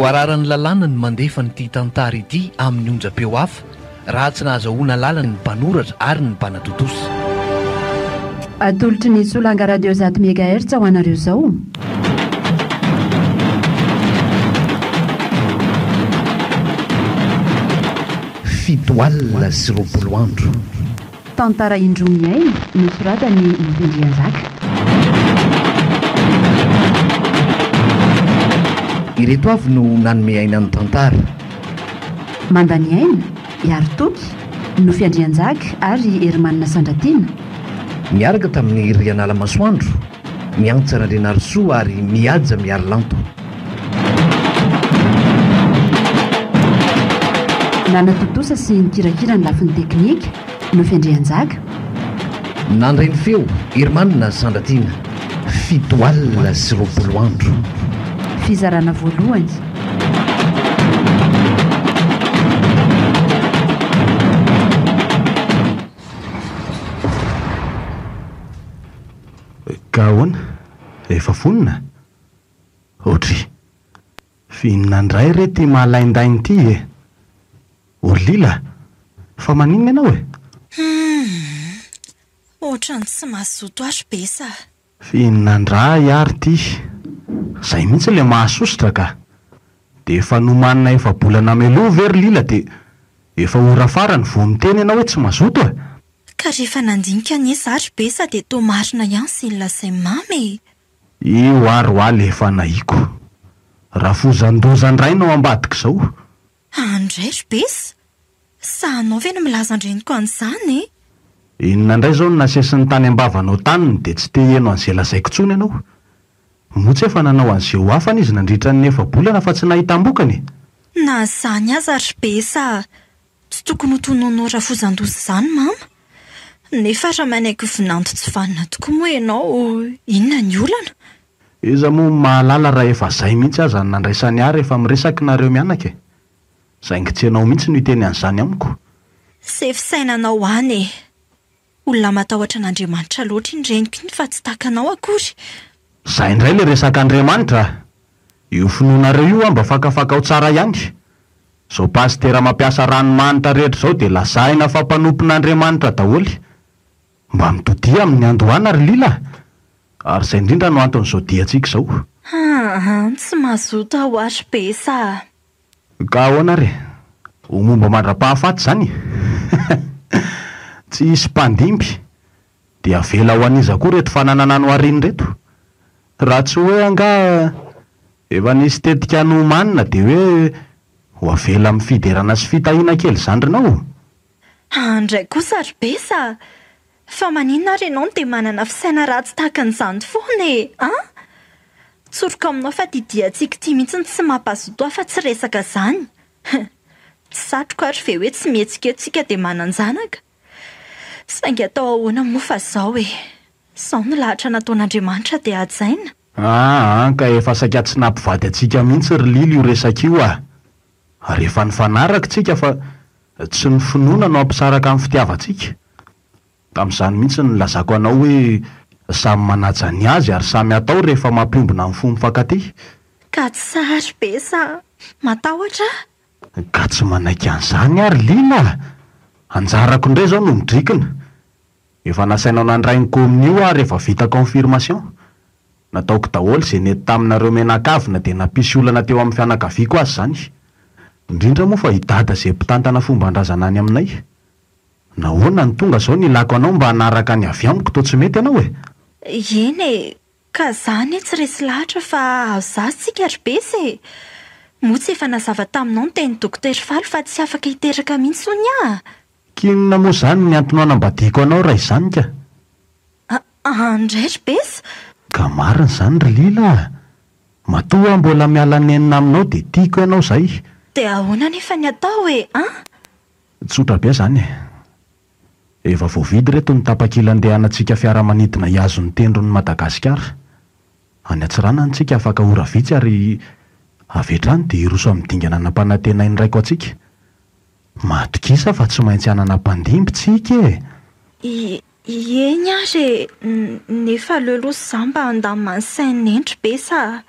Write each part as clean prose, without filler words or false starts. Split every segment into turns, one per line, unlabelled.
voararan'ny lalàna ny mandefa nyity tantara ity amin'ny onjam-peo hafa raha tsy nahazahoana lalana ny mpanoratra ary ny mpanatotosa.
Atolotry ny solanga radio 100 MHz ho anareo izao.
Fito alina sy roapolo andro.
Tantara indromy aina nosoratany Nofendrianjaka.
Ireto avy no nanome aina ny tantara.
Mandany aina, Iaritoky, Nofendrianjaka ary Hermanina Sandratiana.
Miaraka tamin'ny Rianala Masoandro, miantsana Renarsoa ary mihaja Miarilanto.
Nanatotosa sy nikirakira ny lafin'ny teknika Nofendrianjaka.
Nandray ny feo Hermanina Sandratiana. Fito alina sy roapolo andro.
Fizarana voalohany.
Ka ahoana? Efa fonina? Ohatry. Fihinanandray rety mahalaindainy ity e. Orlila, fa maninona ianao e?
Ohatrany tsy mazoto azy be sa.
Fihinanandray ary ity. Zay mihitsy le mahasositra ka. De efa nomanina efa bolana meloa very lila de efa ora farany vao miteny ianao hoe tsy mazoto e.
Ka rehefa nandinika ny zary be sa de toa marina ihany sy lasay mamy.
Io ary hoaly efa nahiko. Raha fozandozandray no ambadika izao.
Andray ry besa. Sa anao ve no milaza andreniko an'izany?
Inona indray zao no nasesin'ny tany ambavanao taniny de tsy te heno an'izay lazaiko tsony ianao. Motsy efa nanao an'izay ho hafana izy nandritra ny efa bolana fa tsy nahita ambokany.
Na zany aza ry besa. Tsy tokony ho tonoanao raha fozandoza izany mama. Nefa raha manaiky vinanto tsy vanina tokoa moa ianao, inona ny olana?
Iza moa mahalala raha efa zay mihitsy aza ny nandraisany ary efa miresaka nareo mianaka e. Saingy tsy ianao mihitsy no hiteny an'izany amiko.
Sy fisainanao any e. Olona matahotra an'Andriamanitra loatra indreniko iny fa tsy takanao akory.
Zay indray le resaka Andriamanitra. Io finoanareo io mba fakafaka ao tsara ihany. Zao pastera mampiasa ranomanitra rehetra zao de lasaina fa mpanompon'Andriamanitra daholy. Mba mitodia amin'ny andohana ry lila. Ary zay indrindra no anton'izao diantsika izao.
Tsy mazoto ao ary besa.
Ka ahoana re? Ho momba mandra-pahafaty zany. Tsy hisy mpandimby. De avela ho an'iza koa reto fananana no ariny reto. Raha tsy hoe anga efa nisy tetika nomanina de hoe ho avela mifiderana sy fitahiana kely zandrinao.
Andray kosa ry besa. Fa maninona ary ianao dia manana fisaina ratsy takan'izany foana e, Tsoroka aminao fa didiantsika ity mihitsy tsy mampazoto afa tsy resaka zany. Tsy satroka ary ve hoe tsy mihetsiketsika dia manan-janaka. Saingy atao ahoana moa fa zao e. Sao no lahatra nataon'Andriamanitra dia hajaina.
Ka efa saika tsy nampivady atsika mihitsy ry lila io resaka io a. Ary efa nifanaraka tsika fa tsy ny finoana no ampisaraka amin'ny fitiavantsika. Tamin'izany mihitsy no lazako anao hoe samy manaja ny azy ary samy atao rehefa mampiombona amin'ny fomba mifankatia.
Ka tsy sahary besa. Matahotra?
Ka tsy manaiky an'izany ary lila. Anjarako indray zao no midrikina. Efa nasainao nandray ny kominio ary efa vita confirmation. Nataoko daholo izay nety taminareo menakavina dia nampisy olana teo amin'ny fianakaviako azy zany. Indrindra moa fa hidada izay mpitantana fomban-drazana any aminay. Nahoana ny tonga zao nilako anao mba hanaraka ny avy amiko toa tsy mety ianao e.
Eny e, ka zany tsy resy lahatra fa azazitsika ry besa e. Motsy efa nazava taminao ny teny dokotera Faly fa tsy afaka hiteraka mihitsy honia.
Kinona moa zany ny antony anambadiako anao raha izany ka?
Andray ry besa.
Ka marina zany ry lila. Matoa mbola miala nenina aminao dia tiako ianao zay.
Dia ahoana nefa ny atao e,
Tsotra be zany e. Efa voavidy reto ny tapakilan-dehanantsika fiaramanidina iazon'ny tendron'ny Madagasikara. Any Antsirana antsika afaka ora vitsy ary avetrany dia iroso amin'ny dingana nampanantena indraiko antsika. Matokisa fa tsy maintsy hanana mpandimby tsika e.
Eny ary nefa lelo zamba andamany sain'ny endry besa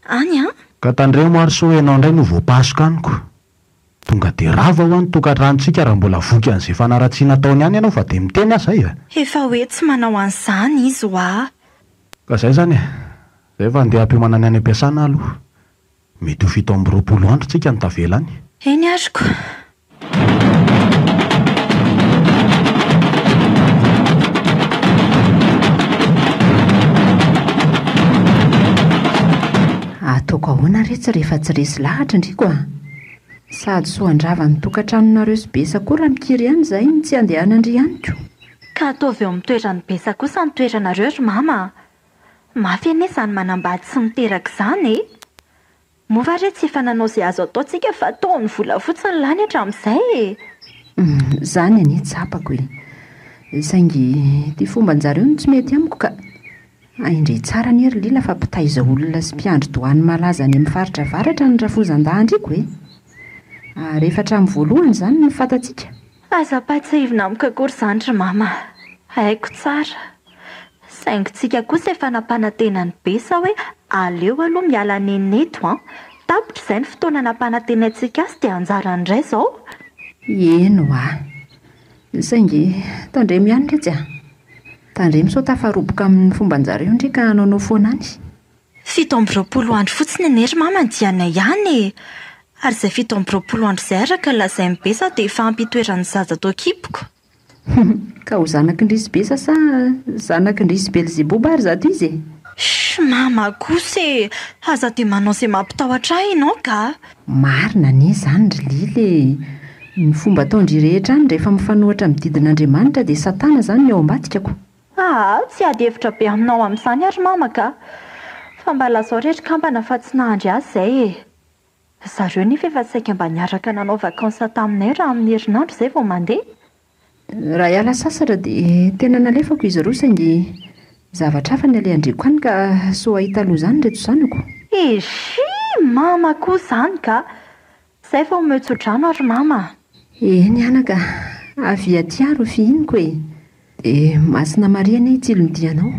any
ka tandreo marosoa ianao indray no voapasoka aniko. Tonga de rava ho any tokantranontsika raha mbola voky an'izay fanaratsiana taony ihany ianao fa de miteny azay a.
Efa hoe tsy manao an'izany izy ho a.
Ka zay zany zay fa andeha ampihomanany any am-piasana aloha. Mety ho 7 andro tsika ny tavelany.
Eny ariko.
Ataoko ahoana retsy rehefa tsy resy lahatra indriko a. Sady soandrava ny tokantranonareo sy besa koa raha mikiry ihany zay ny tsy andehanandry ihanyko.
Ka ataovy eo amin'ny toerany besa kosa ny toeranareo ry mama. Mafy anie izany manambady sy miteraka izany e. Mova re tsy efa nanao izay azo ataontsika fa atao ny vola fotsiny lany hatramin'izay e.
Zany anie tsapako e. Saingy ty fomban-jareo no tsy mety amiko ka. Aindray tsara ny ery lila fa mpitaiza olona sy mpiandry doany malaza any amin'ny faritra varatra ny rafozan-dahandriko e. Rehefa hatramin'ny voalohany izany ny fantatsika.
Aza-pahatsahivina amiko akory izany ry mama. Haiko tsara. Saingy tsika kosa efa nampanantena ny besa hoe aleo aloha miala neneto a. Tapitra izay ny fotoana nampanantenantsika azy dia anjara indray izao.
Eno a. Saingy tandremo ihany retsy a. Tandremo sao tafaroboka amin'ny fomban-jareo ndreka anaonao foana any.
7 andro fotsiny anie ry mama diana ihany e. Ary izay 7 andro izay araka lazain'ny besa dia efa ampitoeran'ny zaza tao kipoko.
Ka ho zanak'indrisy besa sa zanak'indrisy Belzeboba ary zato izy e?
Mama kosa e. Aza dia manao izay mampitahotra ahy ianao ka.
Marina anie izany ry lily. Ny fomba ataondry rehetra any rehefa mifanohitra amin'ny didin'Andriamanitra dia satana izany ny ao ambadikako.
Tsy ady hevitra be aminao amin'izany ary mama ka. Fa mba lazao rehetra kampana fa tsy nahandry azy izay e. Zareo nefa efa saika mba niaraka nanao vakansa taminay raha amin'ny herinandro izay vao mandeha.
Raha hiala sasatra dia tena nalefako izy roa saingy zavatra hafa ny alehandreko any ka so ahita aloha izany reto zanako.
Mama koa izany ka. Izay vao metso-drano ary mama.
Eny anaka, avy aty aro fihiniko e. Dia Masina Maria anie tsilondianao.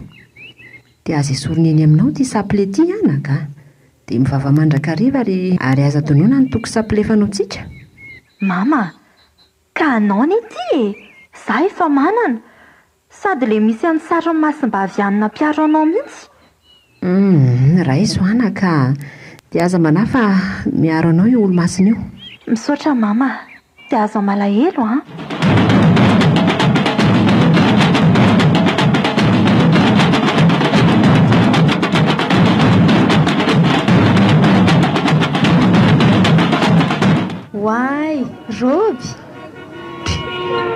Dia aza esorina eny aminao ty saple ty anaka. Dia mivava mandrakariva ary aza donoina ny toko saplefanao tsika.
Mama, ka anao ny ty e. Za efa manana. Sady le misy an'ny sarony masim-bavianina mpiaro anao mihitsy.
Raiso anaka. Dia aza manafa miaro anao io olo-masina io.
Misaotra mama. Dia aza malahelo a.
Wai, Roby.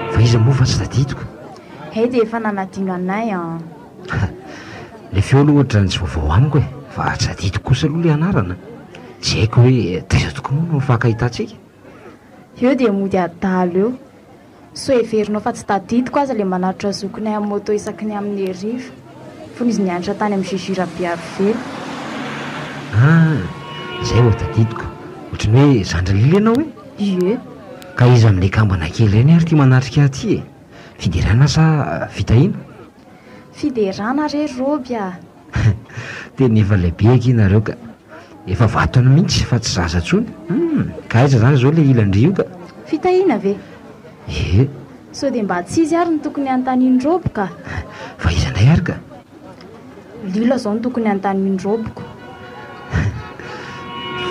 Fa iza moa fa tsy tadidiko.
Dia efa nanadino anay a.
Le feo aloha ohatra ny tsy vaovao amiko e. Fa tsy tadidiko kosa aloha le anarana. Tsy haiko hoe taiza toko moa no fankahitatsika.
Eo dia mody adalo eo. So everinao fa tsy tadidiko aza le manaritra zokinay amin'ny moto isaky ny amin'ny heriva. Fony izy nianatra tany amin'ny Jujura Biavely.
Zay ho tadidiko. Ohatrany hoe zandra lila ianao e?
Ie.
Ka izy amin'ilay kambana kely eny ary tia manatrika aty e. Fiderana sa fitahina?
Fiderana re Roby a.
Tena efa lehibe ankinareo ka. Efa vatony mihitsy fa tsy zaza tsony. Ka aiza zany zao le ilandry io ka.
Fitahina ve?
Ie.
So dia mba tsy izy ary ny tokony antaniny Roby ka.
Fa iza ndray ary ka?
Lila zao ny tokony antaniny Robiko.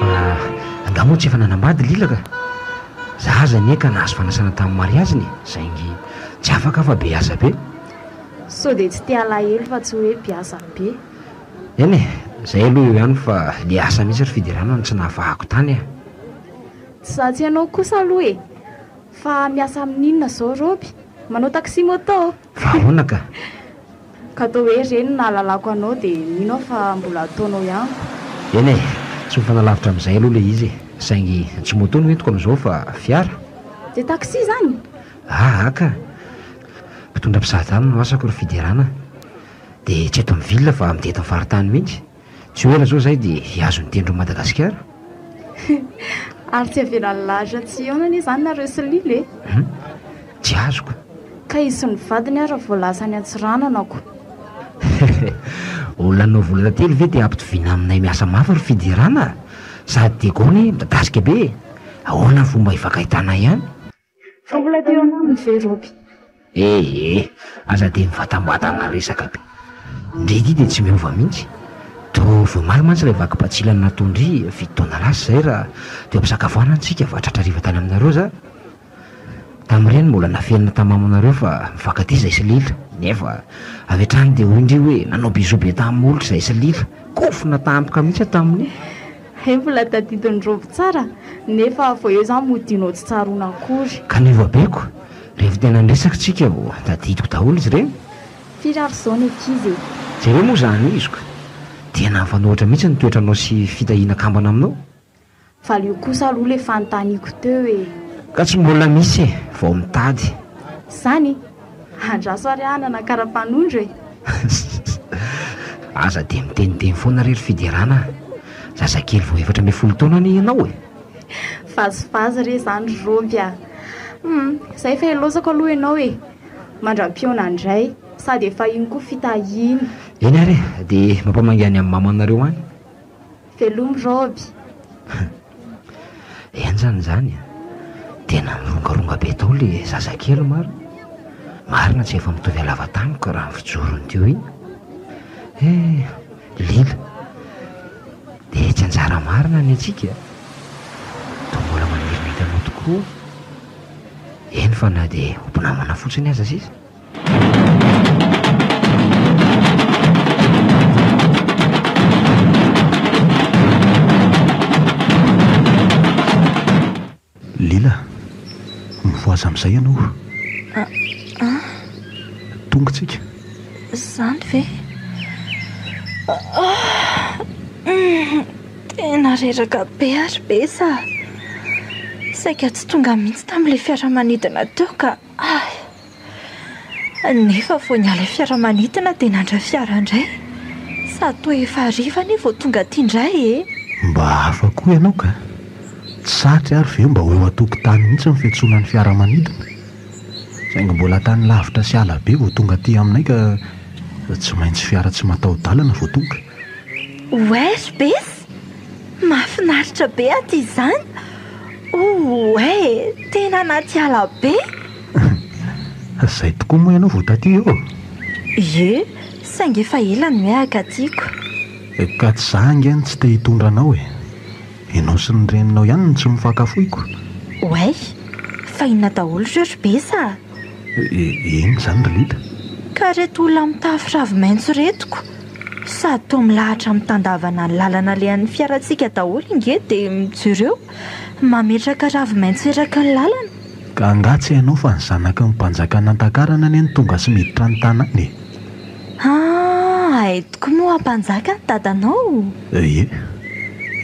Fa angamo tsy efa nanambady lila ka. Zaza nie ka nahazo fanasana tamin'ny mariaziny. Saingy tsy afaka fa be asa be.
So dia tsy te alahelo fa tsy hoe biasa be.
Eny e, zay aloha eo ihany fa le asa mihitsy ry fiderana no tsy nahavahako tany a.
Tsy zatsy ianao kosa aloha e. Fa miasa amin'inona zao Roby? Manao taxi moto?
Fa ahoana ka?
Ka atao hoe reny nahalalako anao dia minao fa mbola ataonao ihany.
Eny e, tsy mifanalavitra amin'izay aloha le izy e. Saingy tsy moto no entiko amin'izao fa fiara.
Dia taxi zany?
Aka. Mpitondra mpizahatany no asako ry fiderana. Dia tsy eto amin'ny vilona fa amin'ny eto amin'ny faritany mihitsy. Tsy hoe zao zay dia hiazo ny tendro Madagasikara.
Ary tsy avelan'ny lahatra tsy eonany izany nareo sy lila e.
Tsy azoko.
Ka izy sy ny vadiny ary voalasa ny antsirananako.
Olona nao vola telo ve dia ampitoviana aminay miasa mafy ry fiderana. sady gony midadasika be. Ahoana ny fomba hifakahitana ihany?
Fa mbola teo anaminy ve Roby?
Aza de mivatambatana resaka be. Ndredy de tsy miova mihitsy. To voamaly mantsy ilay vakim-patsilana natondry fitoana lasa zay raha teo ampisakafoana antsika vatratrariva tany aminareo za. Tamin'ireny mbola nafianina tamamanareo fa mifankaty zay sy lila. Nefa avy hatrany de hoy indri hoe nanao bizobe tamin'ny olotra zay sy lila. Kofona tampoka mihitsy tamin'io.
Mbola tadidiny Roby tsara nefa vao eo zany modinao tsy tsaroana akory.
Ka niova beko. Rehefa tena nresaka tsika vao tadidiko daholo izy ireny.
Firary zao ny ankizy.
Jereo moa zany izoko. Tena mifanohitra mihitsy ny toetranao sy fitahiana kambana aminao.
Fa io kosa aloha le fanontaniako teo e.
Ka tsy mbola misy vao mitady.
Zany andraso arianana kara-panondro e.
Aza de miteniteny foana rery fiderana. Zazakely vao 14 taona ny ianao e.
Vazivazy re zany Roby a. Zay fa elozako aloha ianao e. Mandram-piona indray sady efa iny koa fitahiny.
Eny ary de mampamangany amin'ny mamanareo any.
Velomy Roby.
Eny zany. Tena mirongaronga be tao le zazakely maro. Marina tsy efa mitovy alava tamiko raha fijorony teo iny. Lila. De tsy anjara marina ny atsika. To mbola manirinita anao tokoa. Eny fa na de ompinamana fotsiny aza sisa.
Lila, mivoaza amin'izay ianao. Tongotsika.
Zany ve? Tena reraka be ary be sa. Saika tsy tonga mihitsy tamin'ilay fiaramanidina teo ka nefa vao niala fiaramanidina dia nandra fiara indray. Sady toa efa hariva ny vao tonga aty indray e.
Mba hafa koa ianao ka. Tsy saritra ary ve mba ho eo an-tokotany mihitsy ny fiantsoana ny fiaramanidina. Saingy mbola tany lavitra sy ala be vao tonga aty aminay ka tsy maintsy fiara tsy mataho-dalana vao tonga.
Wesh bes, mahafinaritra be aty izany. Tena anaty ala be.
Zay tokoa moa ianao vao taty eo.
Saingy efa ela no miahaka atyko.
Ka tsy zangy any tsy te hitondra anao e. Ianao sy ny reninao ihany no tsy mifankafoiko.
Fa inona daholo rery be sa?
Eny zany ry Lila.
Ka reto olona mitafy ravi-maitso retoko. Sady toa milahatra mitandavana ny lalana lehan'ny fiarantsika daholo inge dia mijoreo mametraka ravi-maitso eraky ny lalana.
Ka angatsy ianao fa ny zanaky ny mpanjaka nantakarana ny tonga sy miditra ny tanany.
Aitoko moa ampanjaka ny dadanao.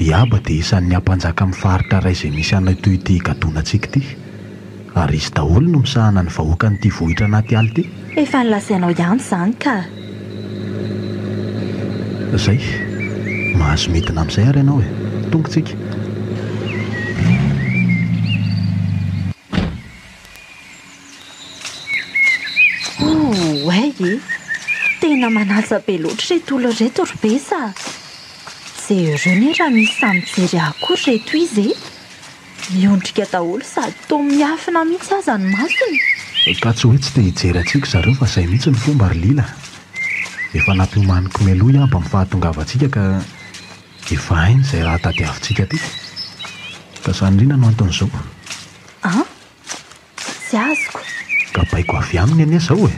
Iaba dia isan'ny ampanjaka mifaritra ray izay misy anay toy ity gadonantsika ity. Ary izy daholo no misahana ny vahoaka n'ity vohitra anaty aly ity.
Efa nilazainao ihany izany ka.
Zay, mahazo midina amin'izay ary ianao e. Tongotsika.
Tena manasa be loatra reto olona reto ry be sa. Izay ireo ny raha misy samy mijery akory reto izy miondrika daholo sady toa miafina mihitsy aza ny masony.
Ka tsy hoe tsy te hijery antsika zareo fa izay mihitsy ny fomba ry Lila. Efa nampihomaniko meloa iamba amin'ny fahatongavantsika ka efa hainy izay raha tadiavintsika ty. Ka sanydrina no anton'izao.
Tsy azoko.
Ka baiko avy aminy anie zao e.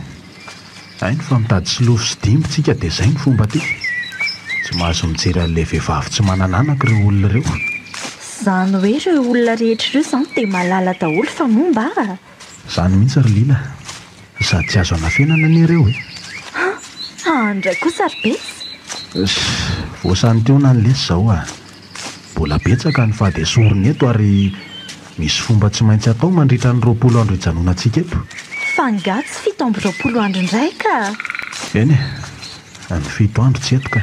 Hainy fa mitady silofo sy dimbyntsika dia izay ny fomba ty. Tsy mahazo mijery an'ilay vehivavy tsy manananaka ireo olona ireo.
Zany hoe ireo olona rehetra ireo izany dia mahalala daholo fa momba
Zany mihitsy ry Lila. Sady tsy azo anafenana ny ireo e.
Andray kosa ry be.
Voasany teo na ny lesy izao mbola betsaka ny fady esoriny eto ary misy fomba tsy maintsy atao mandritra ny 20 andro hijanonantsika eto.
Fa ngatsy 7 andro indray ka.
Eny ny 7 andro tsy eto ka.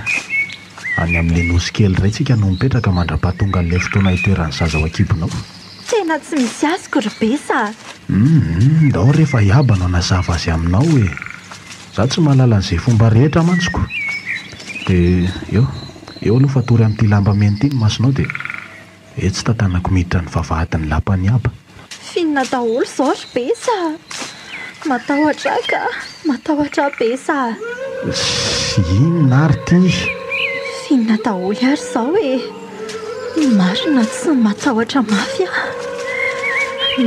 Any amin'ilay nosy kely iray tsika no mipetraka mandra-pahatonga an'ilay fotoana hitoeran'ny zaza ao an-kibonao.
Tena tsy misy azoko ry be sa.
Ndao rehefa hiaba no nazava azy aminao e. Za tsy mahalala an'izay fomba rehetra mantsiko. Dia eo aloha fatory amin'ity lamba mena ity ny masonao dia Tsy tantanako miditra ny vavahadiny lapany aba.
Finna daholo zao ry be sa matahotra ka matahotra be sa
inona ary ty?
finna daholo ary zao marina tsy matahotra mafy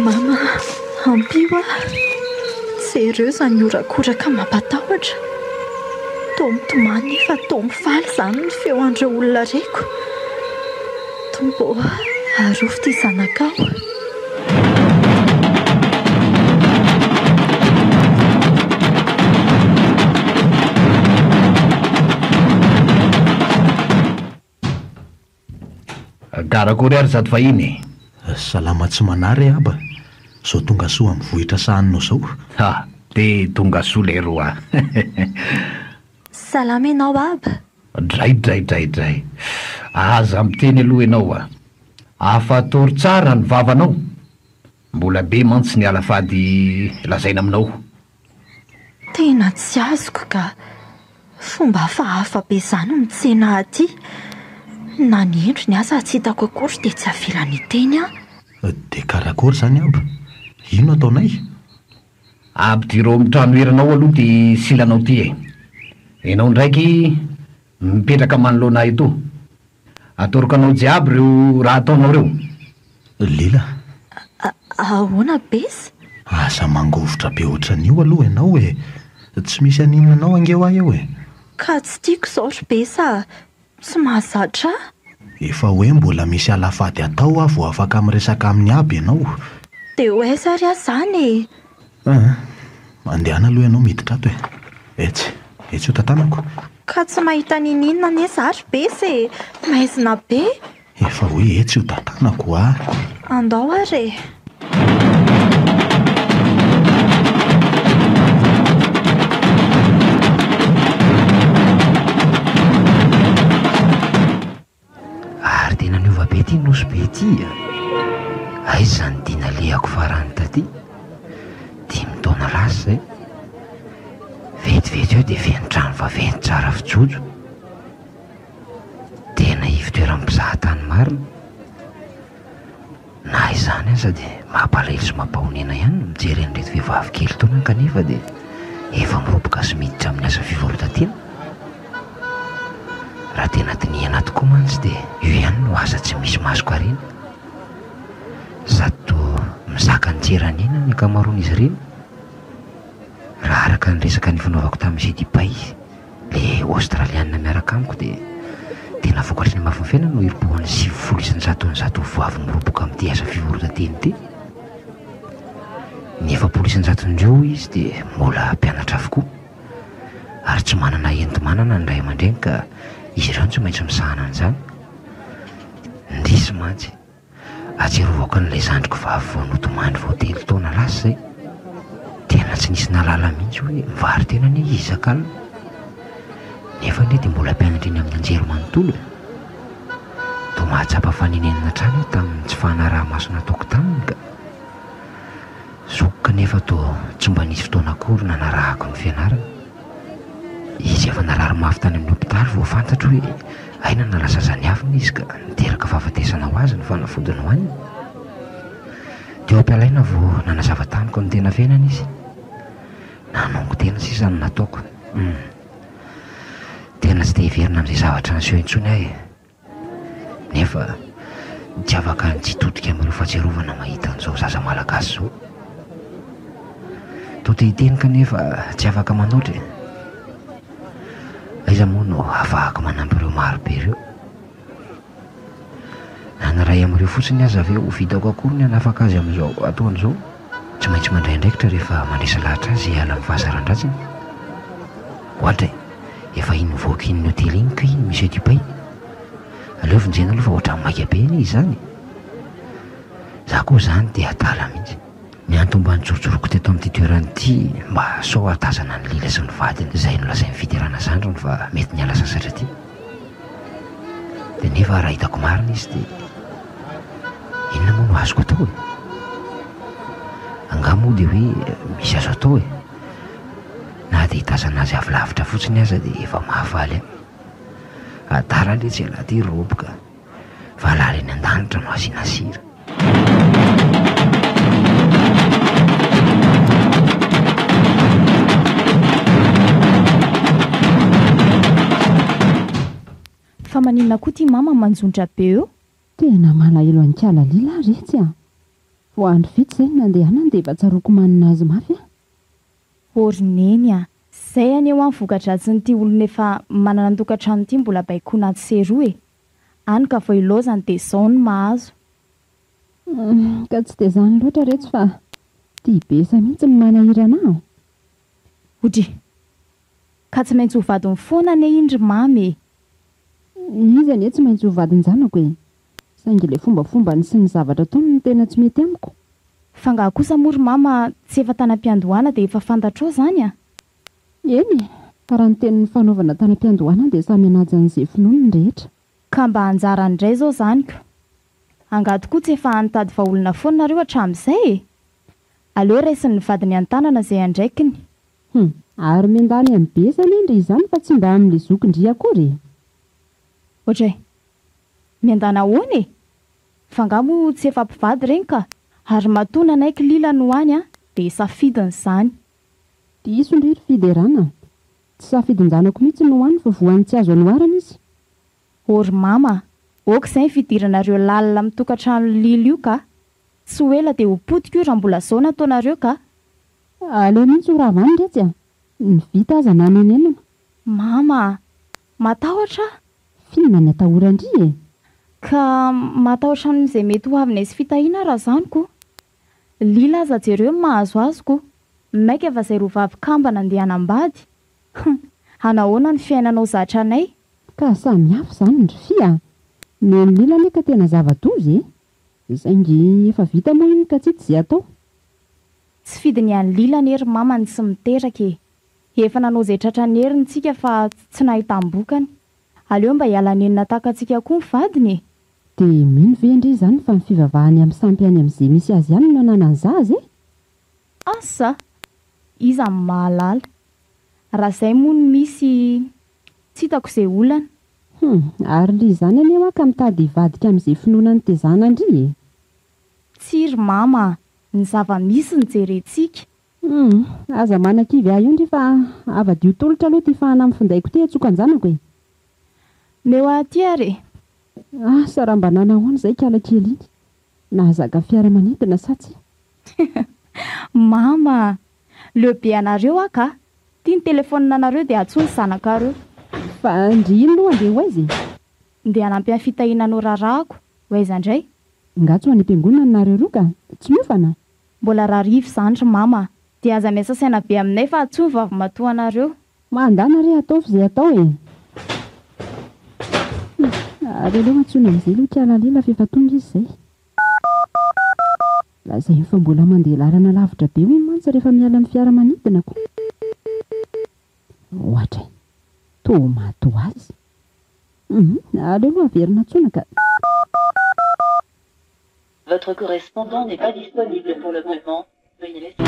mama ampio jereo zany orakoraka mampatahotra tomtomany efa tomfaly zany ny feo andreo olona reko tombo arofo ty zanakao.
Karakory ary zato vahiny.
Salama tsy manary aba. Zao tonga soa amin'ny vohitra sahanao zao.
De tonga soa le roa.
Salama ianao aba.
Dray. Aza miteny aloha ianao afatory tsara ny vavanao. Mbola be mantsy ny alafady lazaina aminao.
Tena tsy azoko ka fomba hafahafa be zany mitsena aty. Na ny endro ny asa tsy hitako akory dia tsy avelany teny
De karakory zany aba? Ino ataonay?
Abdiro mitrano eranao aloha ty silanao ty Ianao ndraiky mipetraka manoloana ito. Atorokanao jiaby reo raha ataonao reo.
Lila.
Ahoana besy?
Asa mangovotra be ohatran'io aloha ianao tsy misy animanao angeo ahy eo
Ka tsy tiako zao ry besa. Tsy mahazatra.
Efa hoe mbola misy alafady atao vo afaka miresaka amin'ny aby ianao.
De ho aiza ry zany
Mandehana aloha ianao miditra ato Etsy io tantanako.
Ka tsy mahita ninina anie za ry besy maizina be.
Efa hoe etsy io tantanako
Andao ary
tena niova be ty nosy be ty aiza zany dina lehako farany taty 5 taona lasa zay vetivety eo dia fenitrano fa veny tsara fijojo tena ivitoeram-pizahatany marina na izany aza dia mampalahelo sy mampahonena ihany mijery an'ireto vehivavy kely taona kanefa dia efa miroboka sy miditra amin'ny asa fivarotantena. Raha tena tinihana tokoa mantsy dia io ihany no asa tsy misy masoko arena sady mizaka ny jeranena ny akamaroan'izy ireny. Raha araka ny resaka ny fanaovako tamin'izay dipay le Australiana miaraka amiko dia tena vokatry ny mafinfena no irbohan'ny 700 vavy miroboka amin'ity asa fivarotanteny ty. Ny 700 izy dia mbola mpianatra avokoa ary tsy manana enti-manana ny ray aman-dreny ka izy ireo tsy maintsy misahana an'izany. Ndrisy mantsy atserovako n'ilay zandriko vavy vao notomandry vao 3 taona lasa zay tena tsy nisy nalala mihitsy hoe mivary tena ny izak'alina nefa ne dia mbola mpianatra eny amin'ny anjery manontolo to mahatsapa faninenina trany tamin'ny tsy fahanaraha-maso nataoko taminy ka zokoka nefa to tsy mba nisy fotoana akory nanarahako ny fianarana. Izy efa narary mafy tany amin'ny hopitaly vao fantatro hoe aina nalasa zany aviny izy ka niteraka fahafatesana ho azy ny fanafodiny ho aniny. Teo am-pialaina vao nanazava tamiko ny tena fiainana izy. Nanongo tena sisa no nataoko. Tena tsy dia hiverina amin'izay zavatra niseho intsony ahy nefa tsy afaka ny tsy todika amin'ireo fahatserovana mahita an'izao zaza malagasy zao. Toto hiteny kanefa tsy afaka manoatra aiza moa no afahako manampy ireo marobe ireo. Nanaray amin'ireo fotsiny aza avy eo vitako akory ny hanafaka azy amin'izao ataon'izao. Tsy maintsy mandraindraikitra rehefa mandresa lahatra azy hiala amin'ny fahasaran-dratsiny. Ohatra efa iny mivoaka iny ny hotely iny ka iny misy dipay aleo vonjena aloha fa ohatran'ny maika be iny izy zany. Za koa zany dia adala mihitsy ny antombany jorojoroko teto amin'ity toerany ity mba sao atazana ny lila sy ny vadiny izay nolazay ny fiterana zandrony fa mety niala sasatra ty. Dia nefa raha hitako marina izy dia inona moa no azoko atao angamo dia hoe misy azo atao na dia hitazana azy avy lavitra fotsiny aza dia efa mahafaly adara le tsy alaty roboka valala eny an-danitra no asiana sira.
Fa maninona koa tia mama manjonitra be eo?
Tena malahelo an-kiala lila retsy a. Vo andro vitsy izay nandehanany dia efa tsaroako manina azy mafy a.
Orineny a, izay any eo amin'ny voka-dratsy n'ity olona efa manana ny tokantrano ity mbola baikona tsy seroa e. Any ka vao ilaozany dia izao no mahazo.
Ka tsy dia izany loatra retsy fa tia besa mihitsy ny manahirana aho.
Odry, ka tsy maintsy ho vadiny foana ane indry mamy e.
Izy anie tsy maintsy ho vadiny zanako e. Saingy ilay fombafombany sy ny zavatra ataony no tena tsy mety amiko.
Fa nga kosa mory mama tsy efa tanam-piandohana dia efa fantatrao izany a?
Eny, fa raha ny tenin'ny fanaovana tanam-piandohana dia samy anaja an'izay finoana ny rehetra.
Ka mba anjara indray izao izany ko. Angato koa tsy efa antady vahaolona foana nareo hatramin'izay e. Aleo raisin'ny vadiny an-tanana izay andraikiny.
Ary miandany amin'ny besany indry izany fa tsy mba amin'ilay zokindria akory.
Ohatray, miandana ahoana e? Fa nga moa tsy efa mpivady reny ka, ary matona anaiky lila no any a, dia safidiny izany.
Diso indriry fiderana. Tsy safidin-janako mihitsy no any fa voany tsy azo anoharana izy.
Ory mama, oka izay fidiranareo lalina amin'ny tokantrano lily io ka. Tsy ho ela dia ho potika io raha mbola zao nataonareo ka.
Aleo mihitsy ho ravany retsy a. Ny vita aza nanenenana.
Mama, matahotra?
Finona ny atahorandry e.
Ka matahotra amin'izay mety ho avy sy fitahiana raha izany ko. Lila aza jereo mahazo azy ko. Maika fa izay roavavy kambana andeha hanambady. Hanahoana ny fiainanao zatra anay?
Ka samy hafa izany ndry fia. Ny lila anie ka tena zava-doza e. Saingy efa vita moa iny ka tsy izay atao.
Tsy fidiny any lila nery mama ny sy miteraka e. Efa nanao izay tratranerintsika fa tsy nahitam-bokany. Aleo mba hialanenina takantsika koa ny vadiny e.
Dia mino ve indry izany fa ny fivavahany amin'ny sampy any amin'izay misy azy ihany no nanana ny zaza e?
Asa, iza amin'ny mahalala. Raha izay moa no misy tsy hitako izay olana.
Ary ry izany aneo ka mitady hivadika amin'izay finoana ny tezana indry e.
Tsiry mama, ny zava-misy ny jerentsika.
Aza manan-kivy ahy io indry fa avadio tolotra aloha ty fahana amin'ny findaiko ty atsokan-janako e.
Meo aty ary.
Sarah mba nanahoana izay kala kely iny. Nahazaka fiaramanidina sa tsy?
Mama, leo be anareo ka. Tia ny telefonina anareo dia atsoiny zanakareo.
Fa ndry ino no andeha ho aiza e?
Ndeha hanampy amin'ny fitahiananao rarahako. Ho aiza indray?
Ngatso any am-piangonana nareo roa ka? Tsy miofana?
Mbola rarivo izany ry mama. Dia aza miasa saina be aminay fa atsoiny vavy matoa anareo.
Mandana re ataovy izay atao e. Ary aleo atsoina amin'izay aloha kiala lela fa efa tonga izy izay. Lazay fa mbola mandeha lalana lavitra be hoy mantsy rehefa miala amin'ny fiaramanidina ko. Ohatra, tomato azy. Aleo averina atsoina ka.
Votre correspondant n'est pas disponible pour le moment. Veuillez laisser.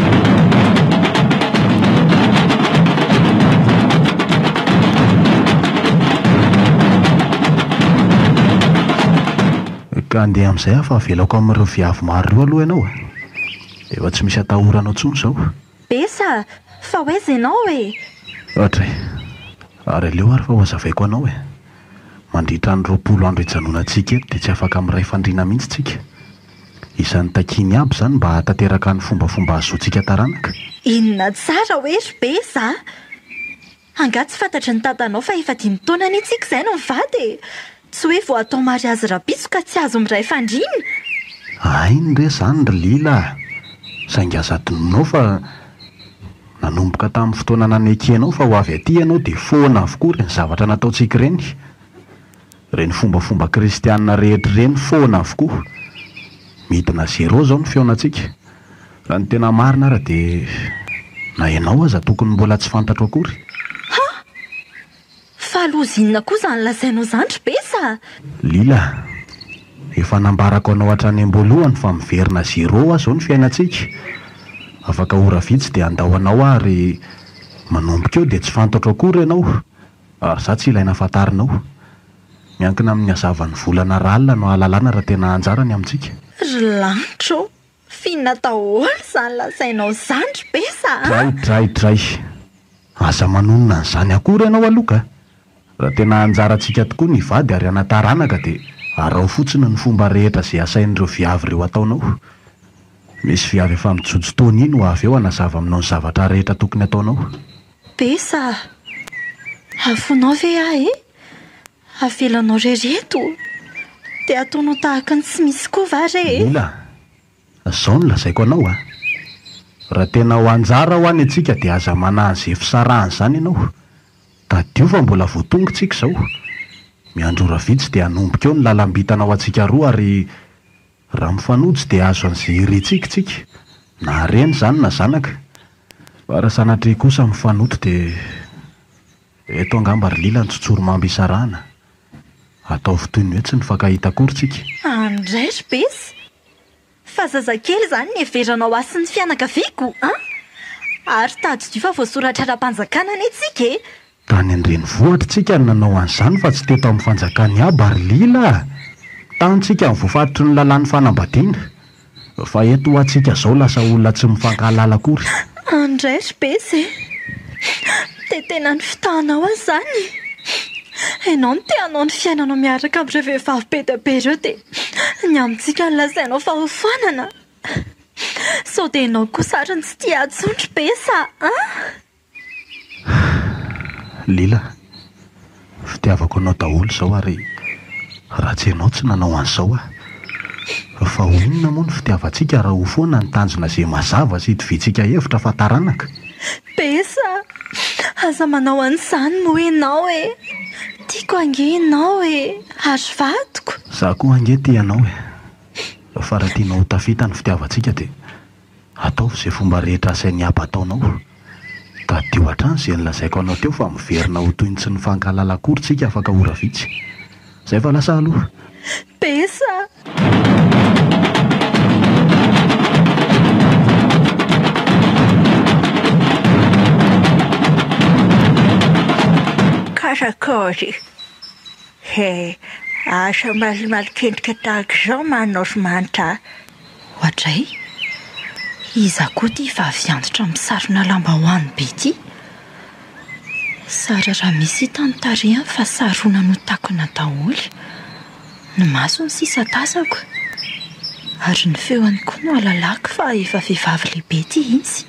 Ka andeha amin'izay aho fa avelako amin'ireo viavy maro ireo aloha ianao e. Efa tsy misy atahoranao intsony izao.
Besa, fa ho aiza ianao e?
Ohatra ary aleo ary fa ho azavaiko anao e. Mandritra ny 20 andro hijanonantsika eto dia tsy afaka amin'iray fandriana mihitsy tsika. Isan'ny takiny aby izany mba hatateraka ny fombafomba azoantsika taranaka.
Inona tsara hoe ry Besa? Angaha tsy fantatra ny tatanao fa efa 5 taona ny tsika izay no mivady e. Tsy hoe vao atao mariazy rapiso ka tsy azo miray fandriana.
Ainy re izany ry lila. Saingy azadinonao fa nanomboka tamin'ny fotoana nanekenao fa ho avy aty ianao dia foana avokoa ireny zavatra nataontsika ireny. Ireny fombafomba kristianina rehetra ireny foana avokoa. Midina zéro izao ny feonantsika. Raha ny tena marina ara dia na ianao aza tokony mbola tsy fantatro akory.
Fa lozinina koa izany lazainao izany ry Besa?
Lila, efa nambarako anao hatrany am-boalohany fa miverina zéro aho izao ny fiainantsika. Afaka ora vitsy dia andao anao ary manomboka eo dia tsy fantatro akory ianao. Ary za tsy ilaina fantarinao. miankina amin'ny hazavany volana ralina no ahalalana raha tena anjarany amintsika.
Ry lanitro, finna daholo izany lazainao izany ry besa.
Dray. Aza manonona n'izany akory ianao aloka. Raha tena anjarantsika tokoa ny vady ary anataranaka dia arao fotsiny ny fomba rehetra izay asain'ireo viavy ireo ataonao. Misy viavy efa mijotso taona iny ho avy eo hanazava aminao ny zavatra rehetra tokony ataonao.
Besa, afonao ve ahy e? Avelanao rereto dia ataonao tahaka ny tsy misy koa va re?
Mila, izao no lazaiko anao a. Raha tena ho anjara ho any antsika dia aza manahy izay fisarahany izany ianao. Tadio fa mbola voatongotsika izao. Miandrora vitsy dia hanomboka eo ny lalam-bitana ao antsika roa ary raha mifanojo dia azo an'izay irentsika. Na reny izany na zanaka. Fa raha sanatria kosa mifanoto dia eto angamba ry lila ny tsotsoromamby isarahana. Ataovy toy ny hoe tsy nifankahita akory tsika.
Andray ry besa, fa zazakely izany ny heveranao asy ny fianakaviako ary tadidio fa voasoratra ara-panjakana ny tsika e.
Tany an-drenivohitra tsika no nanao an'izany fa tsy teto amin'ny fanjakany aby ary lila. Tantsika ny voafatotry ny lalàn'ny fanambadiana. Fa eto ho antsika izao lasa olona tsy mifankahalala akory.
Andray ry besa e, dia tena ny fitahanao azy izany. Ianao no te-hanao ny fiainanao miaraka amin'ireo vehivavy be dia be ireo dia ny amintsika no lazainao fa hofanana. Sao dia ianao kosa ary ny tsy tia atsondry besa
Lila, fitiavako anao daholo izao ary raha tsy ianao tsy nanao an'izao fa ho inona moa ny fitiavantsika raha ho foana ny tanjona izay mazava sy hitovitsika hevitra fa taranaka.
Besa, aza manao an'izany moa ianao e. Tiako ange ianao e, ary vadiko.
Za koa ange tia ianao e. Fa raha tianao tafita ny fitiavantsika dia ataovy izay fomba rehetra asain'ny aba ataonao. Tadio hatrany izay nilazaiko anao teo fa miverina ho toy ny tsy nifankahalala akory tsika afaka ora vitsy. Izay fa lasa aloha.
Besa.
Karakory. Asa malimalokendrika tahaka izao manao somanitra.
Ohatray, iza koa ty vavy antitra misarona lambahoany be ty. Sara raha misy hitany tarehany fa sarona no takona daholo. Ny maso ny sisa tazako ary ny feoany koa no alalako fa efa vehivavy lehibe ty izy.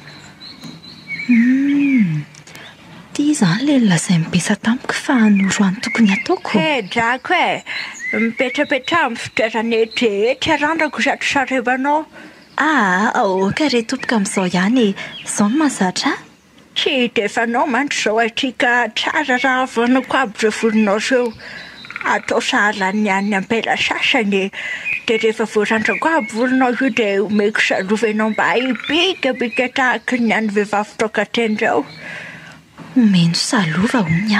Ty izany le nolazainy Besa tamiko fa noroany tokony ataoko.
Drako mipetrapetra amin'ny fitoerana ehetra randrako zato sarevanao.
Ka re tompoka amin'izao ihany izao no mahazatra.
Tsy defanao mandro izao atrika tsara raha vanako aby ireo volonao ireo. Atao sahalan'ny any ampela sasany dia rehefa voarandrako aby volonao io dia omeko salovanao mba hibikabika tahaka ny any vehivavy tokatrandreo.
Omeno salova hony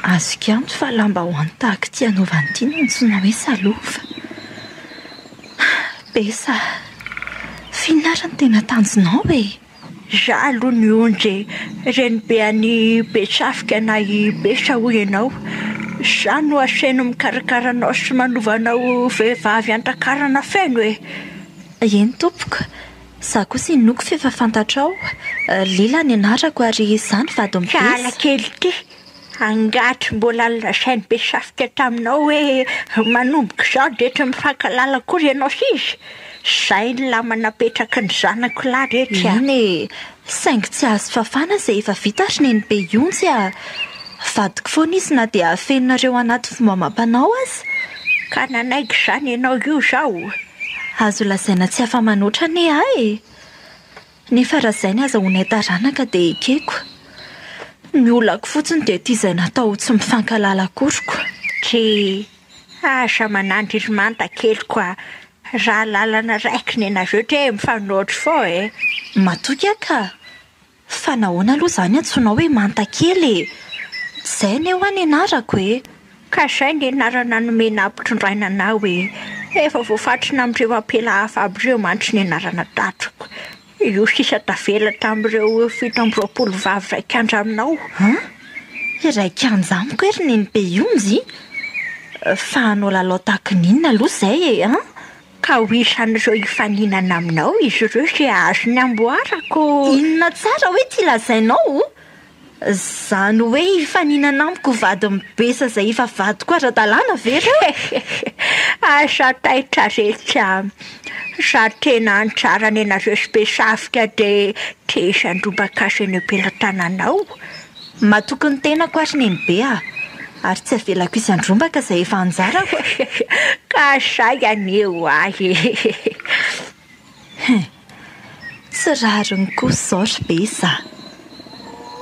azoko anto fa lambahoany tahaka ty anaovany ity no antsoina hoe salova. Besa, fihinarany tena tanjonao e.
Za aloha ny ondry reny be any Besafika na i Besa hoy ianao. Za no asaino mikarakaranao sy manovanao vehivavy antakarana feno e.
Eny tompoko, za kosa inoko fa efa fantatrao. Lila ny anarako ary izany vady amin'ny Besa.
Ala kely ty. Angaty mbola lasainy Besafika taminao hoe manomboka izao dia tsy mifankalala akory ianao sisy. Izay ny lama napetraka ny zanako lahy rehetra.
Eny saingy tsy azo fafana izay efa vitary neny be ionjy vadiko foana izy na dia afeninareo anaty fomba amam-panao azy.
Ka nanaiky izany ianao io izao.
Azo lazaina tsy afa-manoatra ane ahy. Nefa raha izay ny azahoanay taranaka dia ekeko. Ny olako fotsiny dia ity izay natao tsy mifankalala akoriko.
Tsy asa manandry iry manta kely koa. Raha lalana raiky ny anareo te mifanoatra fô e.
Matoky ka. Fa nahoana aloha izany antsoinao hoe manta kely. Izay ny eo any anarako e.
Ka izay ny anarana nomena ampitondraina anao e. Efa voafatrina amin'ireo ampela hafa aby ireo mandry ny anarana datroko. Io sisa tavela tamin'ireo 7 amby 20 vavy raika andra aminao.
raika anjamiko ery neny be ionzy fa hanao lalao tahaka ninona aloha izay e an
ka ho isan'ireo hifaninana aminao izy ireo sy azo ny amboarako.
Inona tsara hoe ty lazainao? Zany hoe hifaninana amiko vady mibesa izay efa vadiko ara-dalàna vera?
Asa taitra rehetra sa tena antsara ny anareo sy be safika dia teisandrombakasy eny am-pelantananao.
Matokony tenako ary neny be ary tsy avelako isandrombaka izay efa anjarako.
Ka zay aneo ahy.
Tsy rariny kosa izao ry besa.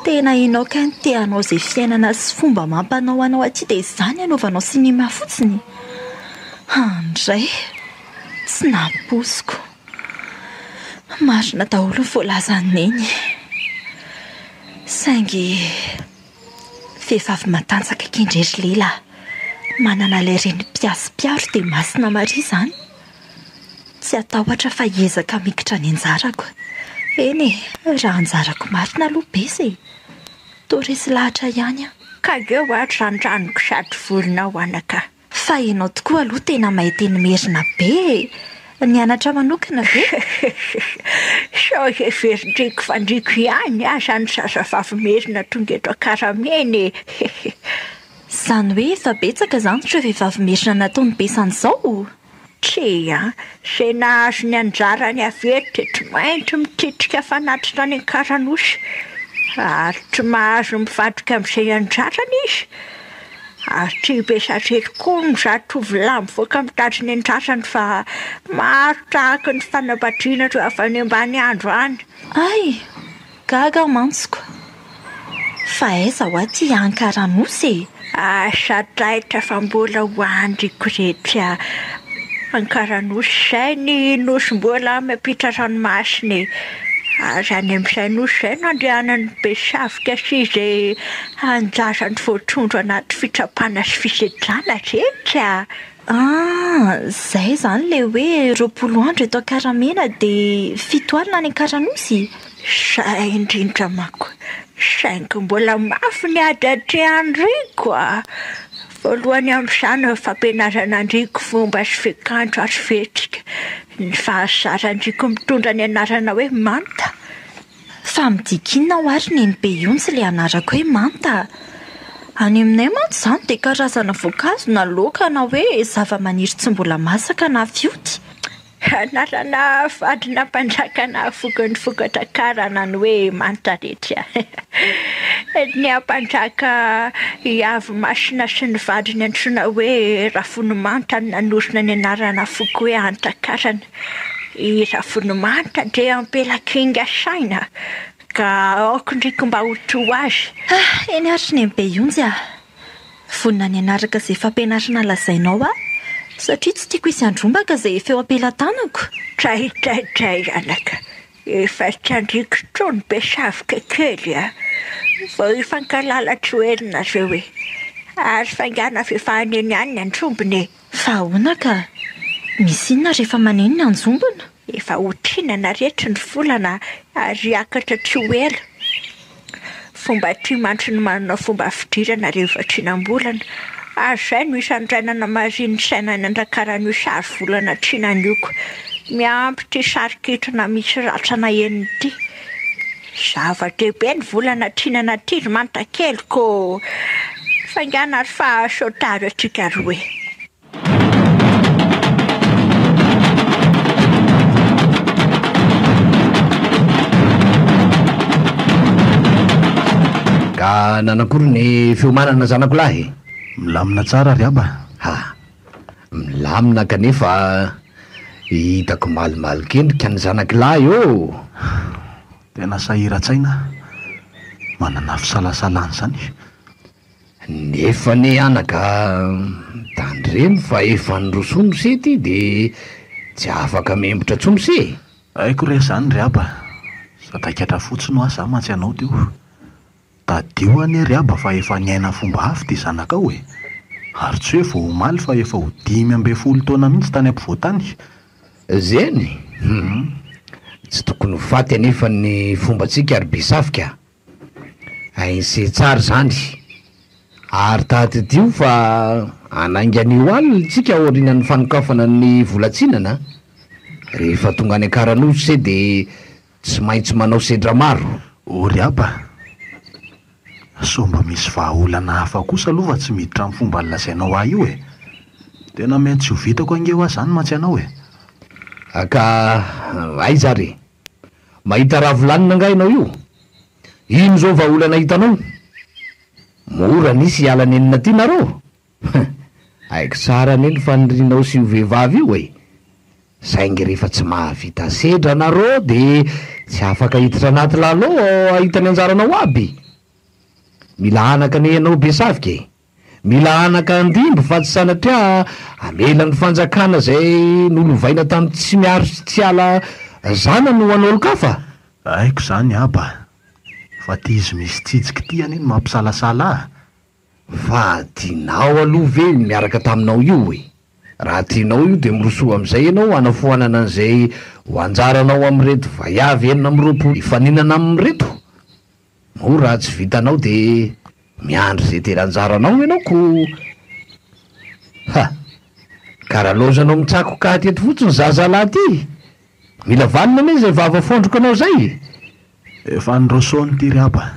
Tena inao ka ny teanao izay fiainana sy fomba mampanao anao aty dia izany anaovanao sinima fotsiny. Andray tsy namposiko. Marina daholo ny voalazan'eny. Saingy vehivavy matanjaka kendrery lehilahy manana ilay renim-piasi-piaro dia masina mari izany. Tsy atahotra fa hiezaka mikitra ny anjarako. Eny e, raha anjarako marina aloha besa e. Toresy lahatra ihany
ka eo ary randranoko sady volonao anaka.
Fa ianao tokoa aloha tena mahay teny merina be. Nianatra manokana ve?
Sao everindriko fandriko ihany zany zazavavy merina tonga eto akarameny.
Zany hoe efa betsaka izany ireo vehivavy merina nataony besan'izao?
Tsia, izay nahazo ny anjarany avy eto dia tsy maintsy mititrika fanatitra any an-karanosy ary tsy mahazo mivadika amin'izay anjarany izy. Ary tsy besatrery koa ny zatovolahy mivoaka mitadriny andrarany fa maro tahaka ny fanambadiana ireo avy any ambany andro any.
Ay, gaga mantsoko. Fa aiza ho aty an-karanosy e?
Asa taitra fa mbola ho andriko rehetra an-karanosy izay ny nosy-mbola miampita ranomasina. Ary any amin'izay nosy izay no andehanany be safika sy izay anjazany voatrondro anaty fitsapana sy fisedrana rehetra.
Izay izany ilay hoe 20 andro eto an-karamena dia 7 alina any an-karanosy.
Izay indrindra manko. Saingy mbola mafy ny ady andriko voalohany amin'izany fampianarana andriko fomba sy fiakanjo ary fetrika. Ny fahazarandriko mitondra ny anarana hoe manta.
Fa midikinina ho ary neny be iontsy ilay anarako hoe manta. Any aminay mantsy izany dia karazana voankazo na laoka na hoe zava-maniry tsy mbola masaka na fioty.
Anarana vadina mpanjakana fokony vokatra karana ny hoe manta rehetra. Ny ampanjaka hiavy masina sy ny vadiny antsoina hoe rafonomanta no nanosina ny anarana foko hoe antakarana. I rafonomanta dia ampelakinga saina ka aokondriko mba ho toa azy.
Eny ary neny be ionjy vonina ny anaraka izay fampianarana lazainao satria tsy tiako isy andrombaka izay efa eo am-pelantanako.
Tray anaka. Efa tsy andriko trony be savika kely vao ifankalalatra oelina ireo e. Ary fangana fefahany eny ihany ny anjombony.
Fa ahoana ka? Misy inona rehefa maneno ny anjombona?
Efa hotrinana rehetra ny volana ary akatra tsy ho ela. Fomba ty mantry ny manana fomba fidirana rehefa trinam-bolana. Ary izay no isandrainana mariny sainany andrakarany sary volana trinanioko. Miampy ty sarikitona misy ratsana eniny ty. Zava-dehibe ny volana trinana ty ry manta kely ko fangana ary fahasotaro atsika roe.
Ka nanakory ny fiomanana zanako lahy?
Milamina tsara ry aba.
Milamina kanefa hitako malimaly kendrika ny zanaky lahy io.
Tena sahiran-tsaina manana fisalasalany zany.
Nefa ny anaka tandremo fa efa nyrosony sety dia tsy afaka membotra tsomose.
Aiko re zany ry aba. Sadaikatra fotsiny ho aza mantsy anao teo. Tadio any ry aba fa efa niaina fomba hafa ty zanakao e. Ary tsy hoe vao omaly fa efa ho 15 taona mihitsy tany ampovoatany.
Zeny? Tsy tokony ho faty anefa ny fombatsika ary be safika. Ainse tsara zany ary tatydio fa anaingan'io alina tsika orinan'ny fanokafana ny volatsinana rehefa tonga any akaran'osy se de tsy maintsy manao sedra maro.
Ory aba, so mba misy vahaolana hafa kosa aloha fa tsy miditra amin'ny fomba lazainao ahy io e. Tena maintsy ho vitako angeo azy zany mantsy anao e.
Ka aiza re, mahita raha volanina angainao io? Ino zao vahaolana hitanao? Mora nisy hiala nenina ty nareo. Aiko tsara neny fanrinao sy ho vehivavy io e. Saingy rehefa tsy mahavita sedra nareo de tsy afaka hiditra anaty lalao ahitany anjaranao aby. Mila anaka ne ianao besavike, mila anaka andimby fa tsy sanatria amelan'ny fanjakana zay nolovaina tamin'ny tsy miaro sy tsy ala zana no an'olo-kafa.
Aiko zany aba, fa ty izy misy tsitsiky tiany iny mampisalasala ah.
Fa tianao aloha ve miaraka taminao io e? Raha tianao io de mirosoa am'izay ianao anafoanana an'izay ho anjaranao am'reto vaiavy 4 ifaninana am'reto. Mo raha tsy vitanao de miandry zay tena anjaranao ianao ko. Ha! Karaha lozanao mitsako ka teto fotsiny zazalahy ty. Mila vanina me zay vava fondroko anao zay.
Efa nirosony ty ry aba,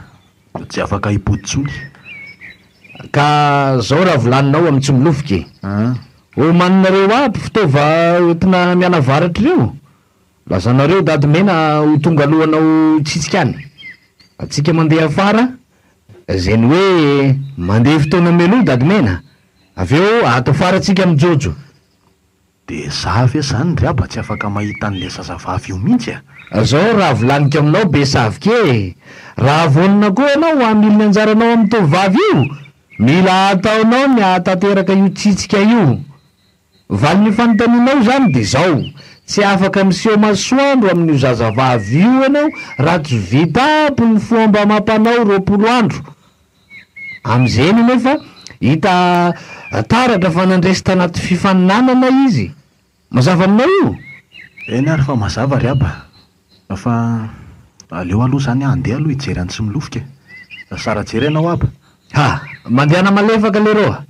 tsy afaka hipoditsony.
Ka zao raha volaninao amin'ny tsy milofike. O maninareo aby fitaova entina mianavaratra ireo. Lazanareo dady mena ho tonga alohanao tsitsika any. Atsika mandeha afara, zay ny hoe mandeha fotoana melo dady mena. Aveo ato fara tsika mijojo.
De za ve zany ry aba tsy afaka mahita an'le zazavavy io mihitsy a.
Zao raha volanika aminao besavike, raha vonina koa ianao hamiliny anjaranao amin'ny tovovavy io, mila ataonao miatateraka io tsitsika io. Valiny fanontanianao zany de zao, tsy afaka miseho masoandro amin'io zazavavy io ianao raha tsy vita aby ny fomba amampanao 20 andro. Am'izay nefa hita taratra fa nandresy tanaty fifaninanana izy. Mazava aminao io?
Eny ary fa mazava ry aba. Fa aleo aloha zany andeha aloha hijery any tsy milofika. Sara jery ianao aba.
Ha, mandehana malefaka leroa.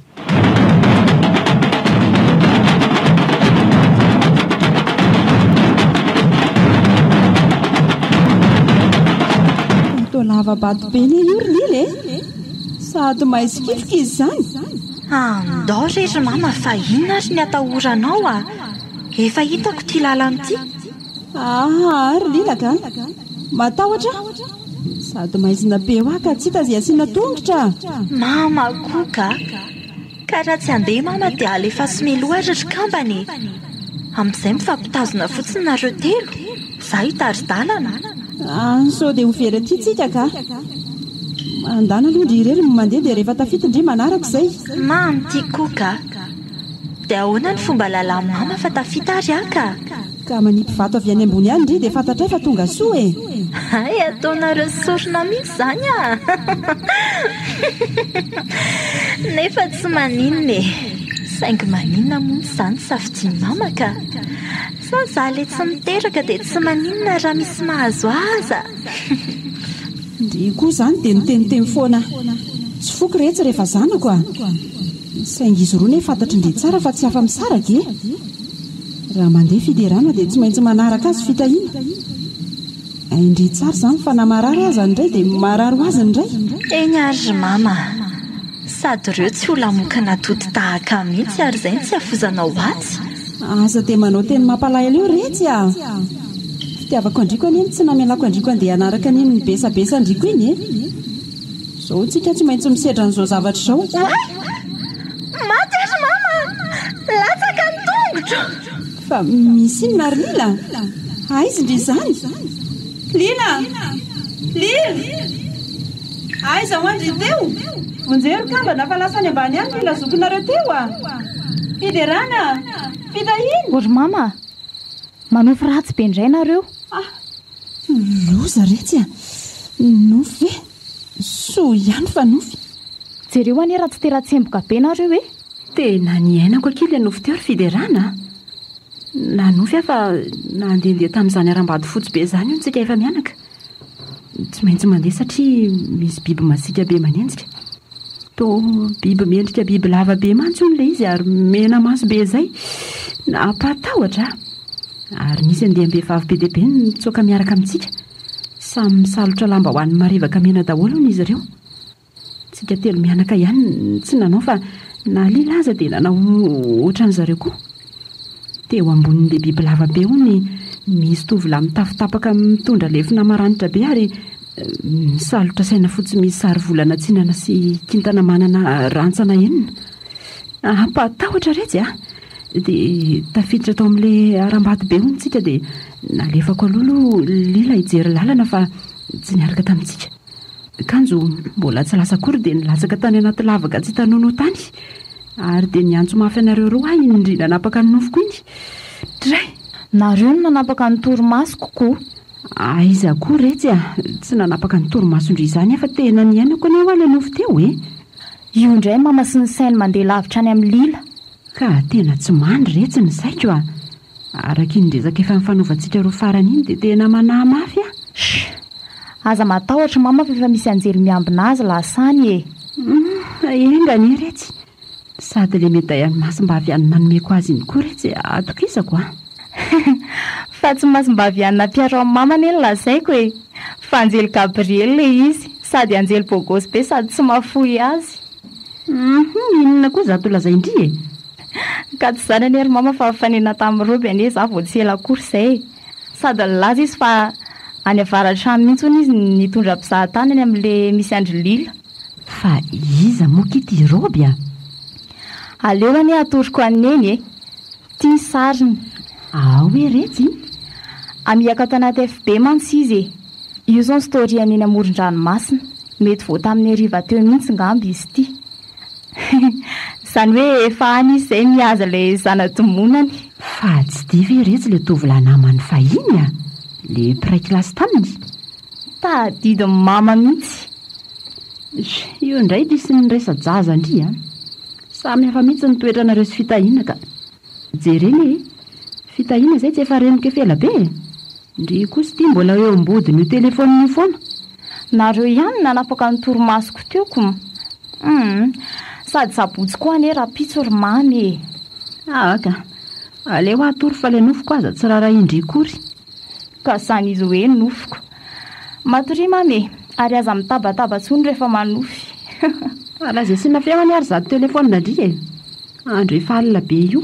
Lava-bato be ny io ry sady maisikifika izy zany.
Andao rery mama, fa inona ary ny atahoranao a? Efa hitako ty lalany ty.
Ary lilaka matahotra sady maizina be ho ka tsy hita zay asiana tongotra.
Mama koka, ka raha tsy andeha mama dia alefa someloatra ry kambany. Amin'izay mifampitazona fotsiny nareo telo, za hitari-dalana.
So dia ho very aty tsika ka mandana aloha ndry irery mandeha dia rehefa tafitindry manaraka izay.
Mamy ty koka, dia ahoana ny fomba lalany mama fa tafita ary aka?
Ka manipy vato avy any ambony any ndry dia fantatray fa tonga soa e.
Ay, ataonareo sorona mihitsy zany a. Nefa tsy maninona e, saingy maninona mony zany safidiany mama ka. Zazaly tsy miteraka dia tsy maninona raha misy mahazo aza.
Ndry koa zany dia niteniteny foana tsy foky retsy rehefa zanako a. Saingy izy roa ne fantatry ndry tsara fa tsy afa-misaraka e. Raha mandeha fiderana dia tsy maintsy manaraka azy fitahiana. Indry tsara zany fa na marary azy indray dia marary ho azy indray.
Eny ary mama, sady ireo tsy ho lamokana toto tahaka mihitsy ary izay tsy hafozanao atsy.
Aza dia manao teny mampalahelo io retsy a. Fitiavako andriko any eny tsy namelako andriko andeha anaraka any eny nibesabesa andriko iny e. Zao tsika tsy maintsy misedra n'izao zavatra izao.
Maty ary mama, latsaka ny tongotra.
Fa misy inona ry Lila? Aiza ndry izany? Lila! Lila! Aiza ho andry teo? Vonjero kambana fa lasa any ambany any Lila zokinareo teo a. Fiderana! Fitahina!
Ory mama, manofy ratsy be indray nareo.
Loza retsy a. Nofy ve? So ihany fa nofy.
Jereo any raha tsy tera-tsemboka be nareo e.
Tena niainako akily nofy teo ry Fiderana. Na nofy afa nandehandeha tamin'izany arambady fotsy be zany io ntsika efa mianaka. Tsy maintsy mandeha satria misy biby masika be manenjika. to biby miendrika biby lava be mantsony le izy ary mena maso be zay napatahotra ary nisy andeha-behivavy be deabe nitsoaka miaraka amintsika samy misalotra lamba ho an'ny marevaka mena daholo n izy ireo tsika telo mianaka ihany tsy nanao fa na lilaza dia nanao ohatran'zareo koa teo ambonin'le biby lava be hony misy tovolahy mitafitapaka mitondra lefina maranitra be ary misalotra saina fotsy misy sary volana tsinana sy kintana manana rantsana enina ampatahotra retsy dia tafiditra tao amin'le aram-bato be honitsika dia nalefako alolo lila hijery lalana fa tsy niaraka tamintsika kanjo mbola tsy lasa kory dia nilatsaka tany anaty lavaka tsy tanono tany ary dia niantso mafy anareo roa ahy indrindra napaka ny nofoko iny dray
nareo no nanapaka ny torimaso kokoa
aiza koa retsy tsy nanapaka ny torimaso indry izany efa tena niainako ny eo ale nofo teo
io indray mama sy ny sainy mandeha lavitra any amin'ny lila
ka tena tsy mandry retsy ny saiko araka iny ndrezaka efa mifanaovantsika roa farany iny dia tena manahy mafy
aza matahotra mama fa efa misy anjely miambina azy lasany
engany retsy sady le meday any masim-bavy any manomeko azy iny koa retsy atokisako
fa tsy masim-bavy any nampiaro amin'ny mamany eny lazaiko fa anjely Gabriel le izy sady anjely bogosy be sady tsy mafoy azy
inona koa zato lazay indry
ka tsy zany any ary mama fa fanena tamin'ny roby ane za vao tsy ela akory izay sady laza izy fa any avaratrano mihitsy ony izy nitondra mpizahatany any amin'le misy andro lila
fa iza mokity roby
aleo any atoroko aneny tia sariny
hoe retsy
amiaka tanaty FB mantsy izy io zao ny story aneny amoron-dranomasina mety vao tamin'ny ariva teo mihitsy ngamby izy ity izany hoe efa any izy izay mihaza ilay zana-tomonany
fa tsy dia ve retsy le tovolahy namany fahiny le mpiray kilasy taminy
tadidi mama mihitsy
io indray disy ny resa jaza ndry samy hafa mihitsy ny toetra nareo sy fitahiana ka jereny fitahiana izay tsy efa reniko efela be ndry kosa ity mbola eo ambodiny io telefoniny foana
nareo ihany nanapaka ny torimasoko teoko sady sabotsy koa ane rapitso ry mamy
ka aleo atory fa le nofoko aza tsy raharaha indry kory
ka zany izy hoe nofoko matory mamy ary aza mitabataba tsony rehefa manofy
alaza sy nafehany ary zato telefonina ndry andro efa alina be io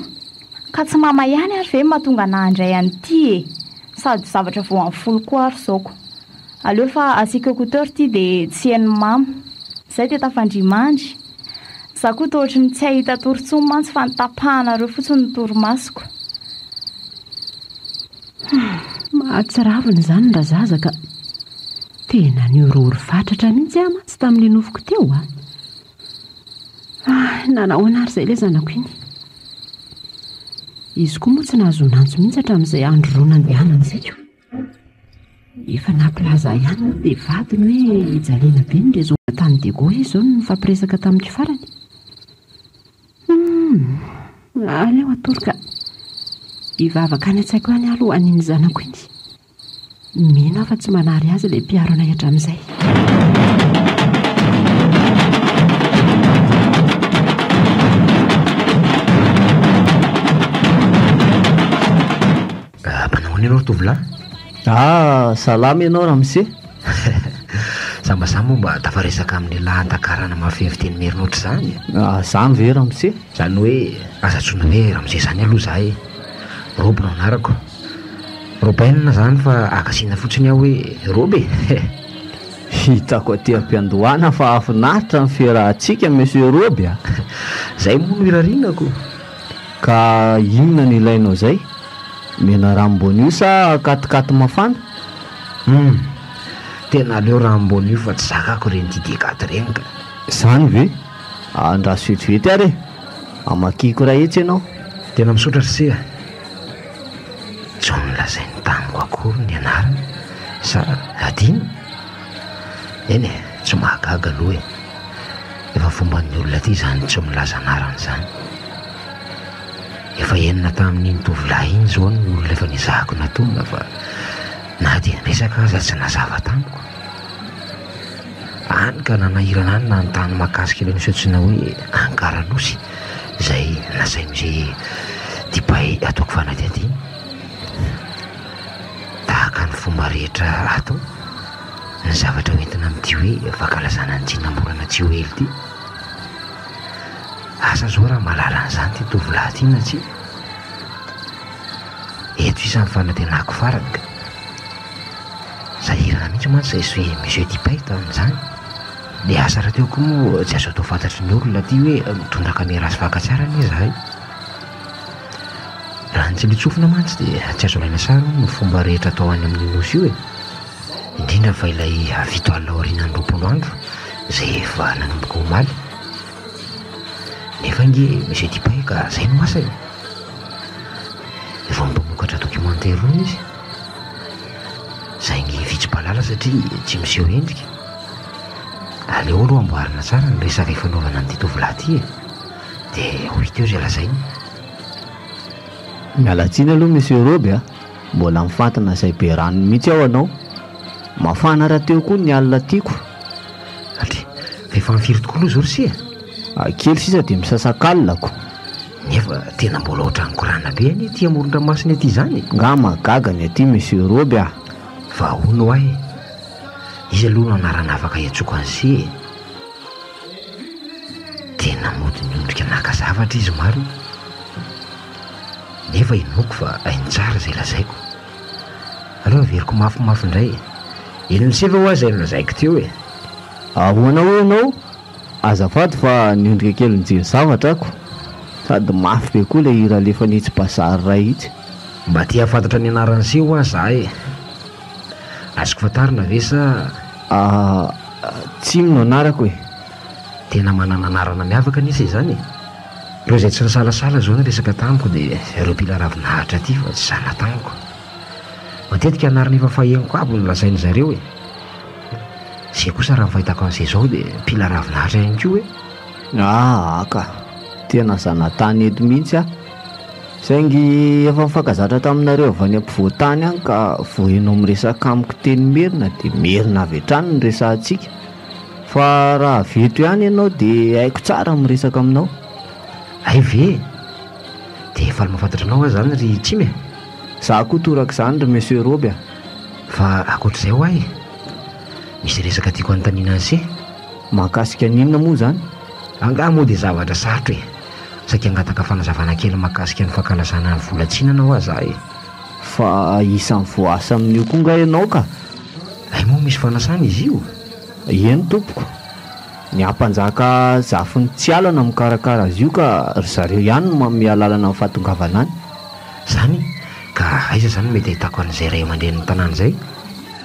ka tsy mama ihany ary ve mahatonga nahandray anyity sady zavatra vo amin'ny folo koa ary zaoko aleo fa asika écouteur ty dia tsy hain'ny mama izay dia tafandrimandry za koa toa ohatry ny tsy ahita torontsony mantsy fa nitapahana reo fotsiny ny torimasoko
mahatsiraviny izany nda zaza ka tena niorory fatratra mihitsy mantsy tamin'ny nofoko teo nanao anary izay le zanako iny izy koa moa tsy nahazo nanjo mihitsy hatramin'izay andro roa nandehanana izay efa nampilaza ihany dia vadiny hoe hijalena be ny rezona tany dego izy zao no fampiresaka tamin'ity farany aleo atoroka hivavaka any an-tsaiko any aloha an'iny zanako iny mino afa tsy manary azy ilay mpiaro anay hatramin'izay
manao any ianao tovolahy
salama ianao raha mise
sambasamba mba tafaresaka amin'ny lahan-takarana mafefiteny merina ohatr' izany
zany ve raha mise
zany hoe azatsona hoe raha mise zany aloha zahay roby no anarako robainina zany fa akasiana fotsiny aho hoe roby
hitako aty am-piandohana fa afinaritra ny fiarahantsika monsieur roby
zay moa no irarinako
ka inona ny ilainao zay mena rambony io sa katikaty mafana
tena aleo rambony io fa tsy zakako reny tidikaty reny ka
zany ve andraso vetivety ary amakiko raha etsy ianao
tena misotra tsia tsy nolazay ny taniko akory ny anarany sa adiny eny tsy mahagaga aloha efa fomban'ny olona ty zany tsy milaza anarany zany efa enina tamin'iny tovolahy iny zao ny olona efa nizahako natonga fa na dia resaka aza tsy nazava tamiko any ka nanahirana any na nytany mahakasika ilay nisotsina hoe ankaranosy izay nasay am'izay tipay ataoko fanadiadiana tahaka ny fomba rehetra atao ny zavatra hoentina amin'ity hoe fankalazana ny tsinamborana tsy ho ely ity asa zao raha malala an'izany ty tovolahy ty na tsy eto isan'ny fanatenako farany ka sahirana mihitsy mantsy zay sy hoe monsieur tipay tamin'izany le asa raha teo koa moa tsy azo atao fantatry ny olona ty hoe mitondraka miarasy fakatsara ny izahay raha ny tsy litsofina mantsy dia tsy azo alaina sara ny fomba rehetra atao any amin'ny nosy io e indrindra fa ilay vito alina aorianany 20 andro zay efa nanomboka omaly nefa nge monsieur tipay ka zay no masay efa mipamokatra documentaire roa izy zay ngy vitsy-palala satria tsy miseho endrika aleo aloha amboarina tsara ny resaka ifanaovana nyity tovolahy ty e dia ho hita eo zay lazainy
mialatsiny aloha monsieur Roby a mbola mifantana zay be ranony mihitsy aho anao mafana raha teo koa ny alina tiako
atri fefa mifiry tokoa aloha zao rysia
kely sisa dia misasakalilako
nefa tena mbola ohatrany korana be any ty amoron-dranomasina aty zany
nga magagany aty monsieur Roby a
fa ono ahy izy aloha no anarana afaka iatsoko an'zy tena mody ny ondrika naka zavatra izy maro nefa inoko fa hainy tsara zay lazaiko aloha veriko mafimafy indray eny miseva ho azy no lazaiko teo e
ahoana hoe ianao azafady fa niondrika kely nijery zavatra ako sady mafy be koa le hira lefa nitsy basary ray itsy
mba ty hafantatra ny anarany se ho azy za e azoko fatarina ve sa
tsy mino anarako e
tena manana anarana miavaka nisy zany reo zay tsy rasalasala zao ny resaka tamiko dia ireo mpila ravinahitra ty fa tsy zana tagniko matetika anarana efa faheniko aby no lazainy zareo e zay kosa raha mifahitako an'izay zao dia mpila ravinahitra ihany koa e
aka tena zanatany eto mihitsy a saingy efa mifankazatra taminareo avy any ampivoatany any ka voenao miresaka amiko teny merina dia merina avy hatrany ny resantsika fa raha veto ihany ianao dia haiko tsara miresaka aminao
ay ve dia efa ly mahafantatra anao a zany ry tsime
za koa toraka izany ry monsieur Roby a
fa akoatr'izay ho ahy misy resaka tiako anontanina an'se
mahakasika ninona moa zany
anga moa dia zavatra sarotra e saika angataka fanazavana kely mahakasika ny fankalazana ny volatsinana ho aza e
fa isan'ny voasa amin'io koa nga ianao ka
ay moa misy fanasana izy io
eny tompoko ny ampanjaka zafiny tsy alana mikarakara azy io ka ry zareo ihany no manome alalana amin'ny fahatongavana any
zany ka aiza zany mety ahitako an'izay ray aman-dren'ny tanàna zay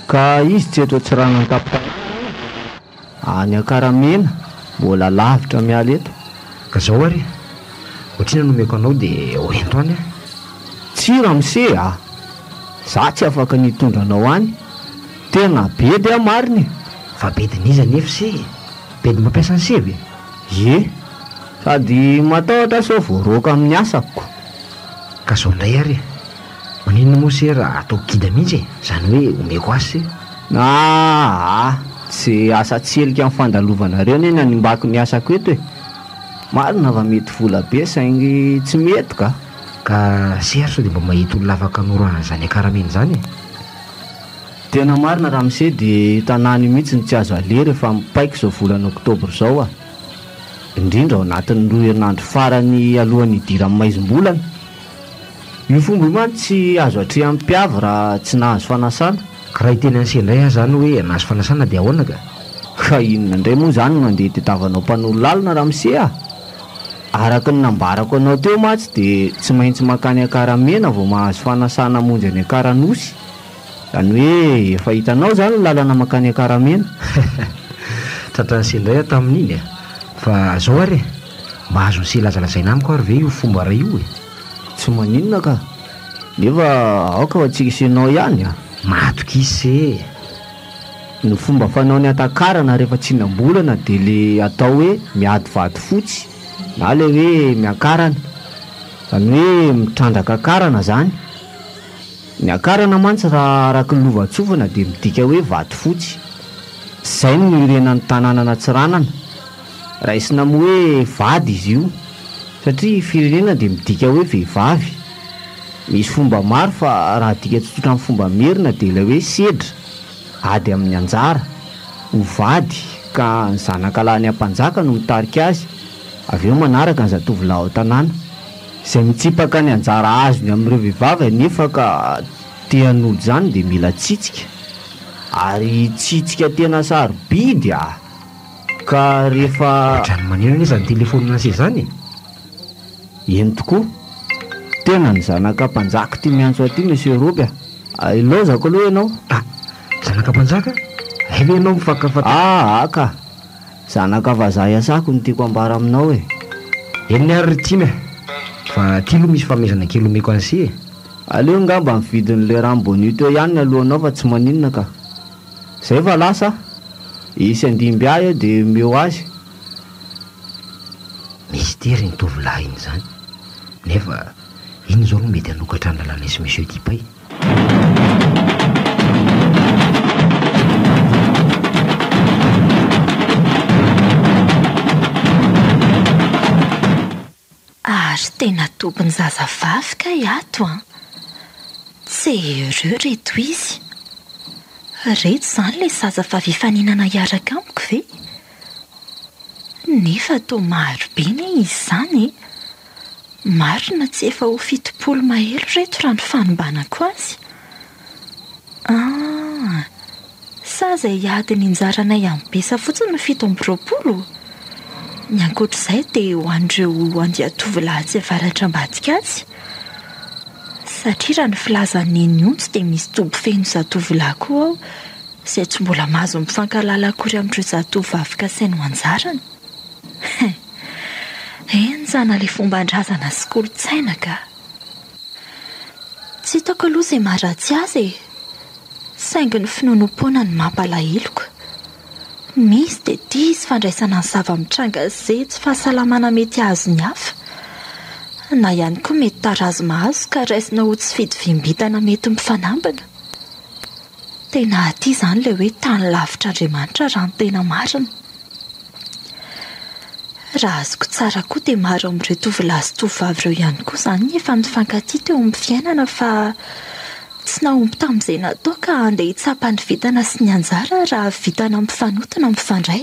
ka izy tsy eto atsirana ny tapitany any Akaramena mbola lavitra miala eto
ka zao ary ohatrina nomeko anao dia hoento any a
tsy ramose a za tsy afaka nitondranao any tena bedy a mariny
fa bedin'iza nefa se bedy mampiasa ny sevy
ye sady matahotra sao voaroaka amin'ny asako
ka zao indray ary maninona moa se raha atao kida mihitsy e zany hoe omeko azy se tsy
asa tselika amin'ny fandalovanareo neny animbako ny asako eto e marina va mety vola be saingy tsy mety
ka sery sao dia mba mahita olona afaka noran'izany Akaramena zany e
tena marina raha mise dia tanàny mihitsy ny tsy azo alery efa mipaiko zao volana oktobra zao a indrindra ao anatin'ny 2 herinandro farany alohan'ny idira amin'ny maizim-bolana io fomba io mantsy tsy azo atrea amin'ny mpiavy raha tsy nahazo fanasana
ka raha iteny an'se indray a zany hoe nahazo fanasana dia ahoana
ka inona indray moa zany mandeha tetavanao mpanolo lalina raha mise a araka ny nambarako anao teo mantsy dia tsy maintsy makany Akaramena vao mahazo fanasana monjy any Akaranosy zany hoe efa hitanao zany lalana makany Akaramena
tratran'se indray a tamin'iny a fa zao ary mba azo nse lazalazaina amiko ary ve io fomba raha io e
tsy maninona ka nefa aoka fa tsika isenao ihany a
matoka izy se
ny fomba fanao ny atakarana rehefa tsinam-bolana dia le atao hoe miady vady fotsy na le hoe miakarana zany hoe mitrandraka akarana zany ny akarana mantsy raha araka ny lova-tsofina dia midika hoe vady fotsy zay no irenany tanànana tsiranana raisina mo hoe vady izy io satria firenena dia midika hoe vehivavy misy fomba maro fa raha dika tsotsotra amin'ny fomba merina dia ilay hoe sedra ady amin'ny anjara ho vady ka ny zanakalahy ampanjaka no mitarika azy avy eo manaraka ny zatovolahy ao tanàna izay mitsipaka ny anjara azony amin'ireo vehivavy nefa ka tean'olo izany dia mila tsitsika ary tsitsika tena sarobidy ka rehefa
trano manina izy ny telefonina se zany
eny tokoa tena ny zanakam-panjaka ty miantso aty monsieur Roby ilozako aloha ianao
zanakam-panjaka ave ianao mifankafata
aka zanaka vazaha asako no tiako ambara aminao
eny ary rytimy fa ty loha misy famezana kely omeko an'se
aleo ngamba mividin'le rambonito ihany ny alohanao fa tsy maninona ka zay fa lasa isy andimby ahy dia meo azy
misy tery ny tovolahy iny zany nefa iny zao no mety hanokatra ny lalana isy monsieur Dipay
ary tena tompony zazavavy ka iato tsy heureux reto izy reto zany le zazavavy efaninana hiaraka amiko ve nefa to maro be ne izy zany marina tsy efa ho 70 mahelo reto raha ny fanombanako azy sa zay ady ny injaranay amin'ny besa fotsiny no 70 ny ankoatr'izay dia ho an'ireo andiatovolahy tsy avaratra ambadika azy satria raha ny filazany eny ontso dia misy tobo feno zatovolahy koa ao izay tsy mbola mahazo mifankalala akory amin'ireo zatovavy kasainy ho anjarany eny zana le fomban-drazana sy kolontsaina ka tsy hitako aloha izay maharatsy azy saingy ny finonom-poana ny mampalahelo misy dia dizy fandraisana ny zava-mitranga izay tsy fahasalamana mety azo ny hafa na ihany koa mety tarazo mahazo ka raisina ho tsy fidy vimbitana mety mifanambana tena aty izany ilay hoe tany lavitr'Andriamanitra raha ny tena marina raha azoko tsara koa dia maro amin'ireo tovolahy sy tovavy ireo ihany koa izany efa mifankatia teo amin'ny fiainana fa tsy nahomby tamin'izay natao ka andeha hitsapa ny vitana sy ny anjara raha vitana mifanotona mifandray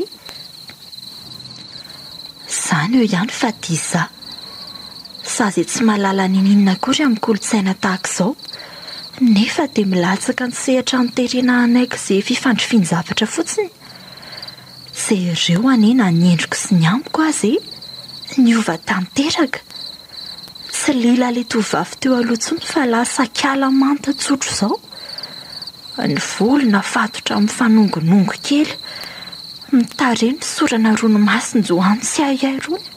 izany eo ihany fa diza sazy tsy mahalala ninina akory amin'ny kolontsaina tahaka izao nefa dia milatsaka ny sehatra niterena anaiky izay fifandrofiany zavatra fotsiny izay ireo anena ny endriko sy ny amiko azy niova tanteraka tsy lila le tovavy teo aloha tsony fa lasa kiala manta tsotro izao ny volona fatotra amin'ny fanongonongo kely mitareny sorana ranomasin-joany sy ahiay rony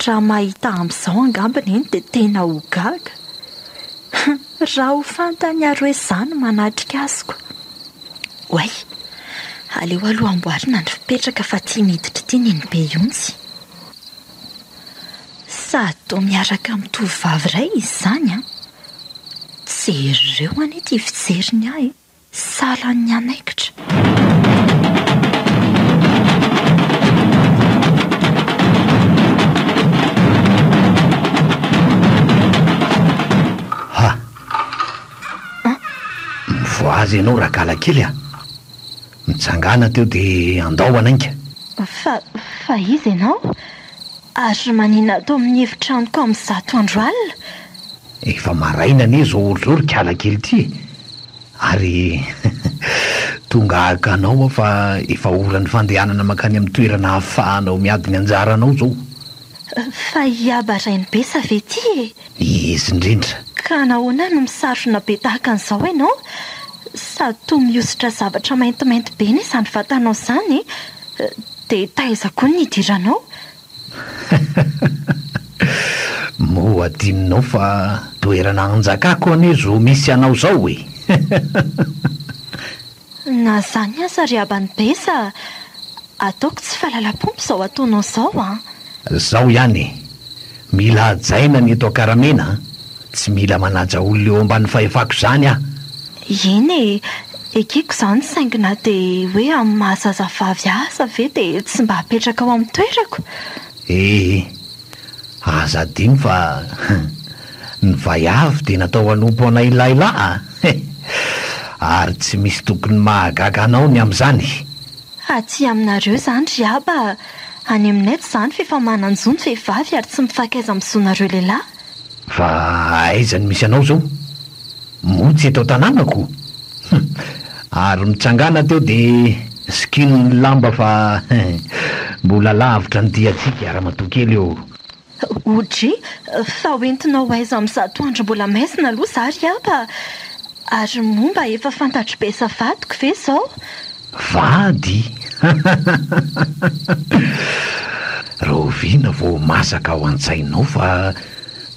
raha mahita amin'izao angambany eny dia tena ho gaga raha ho fantanyaro hoe izany manatrika azoko oay aleo aloha amboarina ny fipetraka fa tia miditra ity ny be ontsy sady toa miaraka amin'ny tovavy iray izy izany tsy ireo anie tia fijeriny ahy salan'ny anaikitra
mivoazy ianao raha gala kely mitsangana teo dia andao anainga
fa izy ianao ary manina atao amin'ny hevitranoko amin'ny 100 andro alina
efa maraina ne zao olo zao ry kiala kely ty ary tonga akanao fa efa orany fandehanana makany amin'ny toerana hahafahanao miady ny anjaranao zao
fa hiabarainy be sa ve ty
izy indrindra
ka nahoana no misarona be tahaka an'izao ianao sady toa miositra zavatra maintimainty be ny izany vatanao izany dia taiza koa ny hidiranao
moa adininao fa toerana anjakako ane zo misy anao zao e
na zany aza ry abany be sa ataoko tsy fahalalam-pompo izao ataonao izao
zao ihany mila ajaina ny eto akaramena tsy mila manaja olona eo ambany fahefako izany
eny ekeko izany saingina dia hoe amin'ny mahazazavavy asa ve dia tsy mba hapetraka ao amin'ny toerako.
Aza dimy fa ny vaiavy dia natao hanompo anay ilaila ary tsy misy tokony mahagaga anao ny amin'izany.
Aty aminareo izany ry aba, any aminay tsy izany fefa mananjony vehivavy ary tsy mifakaiza amin'izonareo lehilahy.
Fa aizany misy anao zao motsy eto tanànako ary mitsangana teo dia sikino ny lamba fa mbola lavitra ny diatsika ara-matokely eo.
Odry, fa hoentinao aiza amin'izato andro mbola maizina aloha za ry aba, ary momba efa fantatro be sa vadiko ve izao?
Vady roviana vao masaka ao an-tsainao fa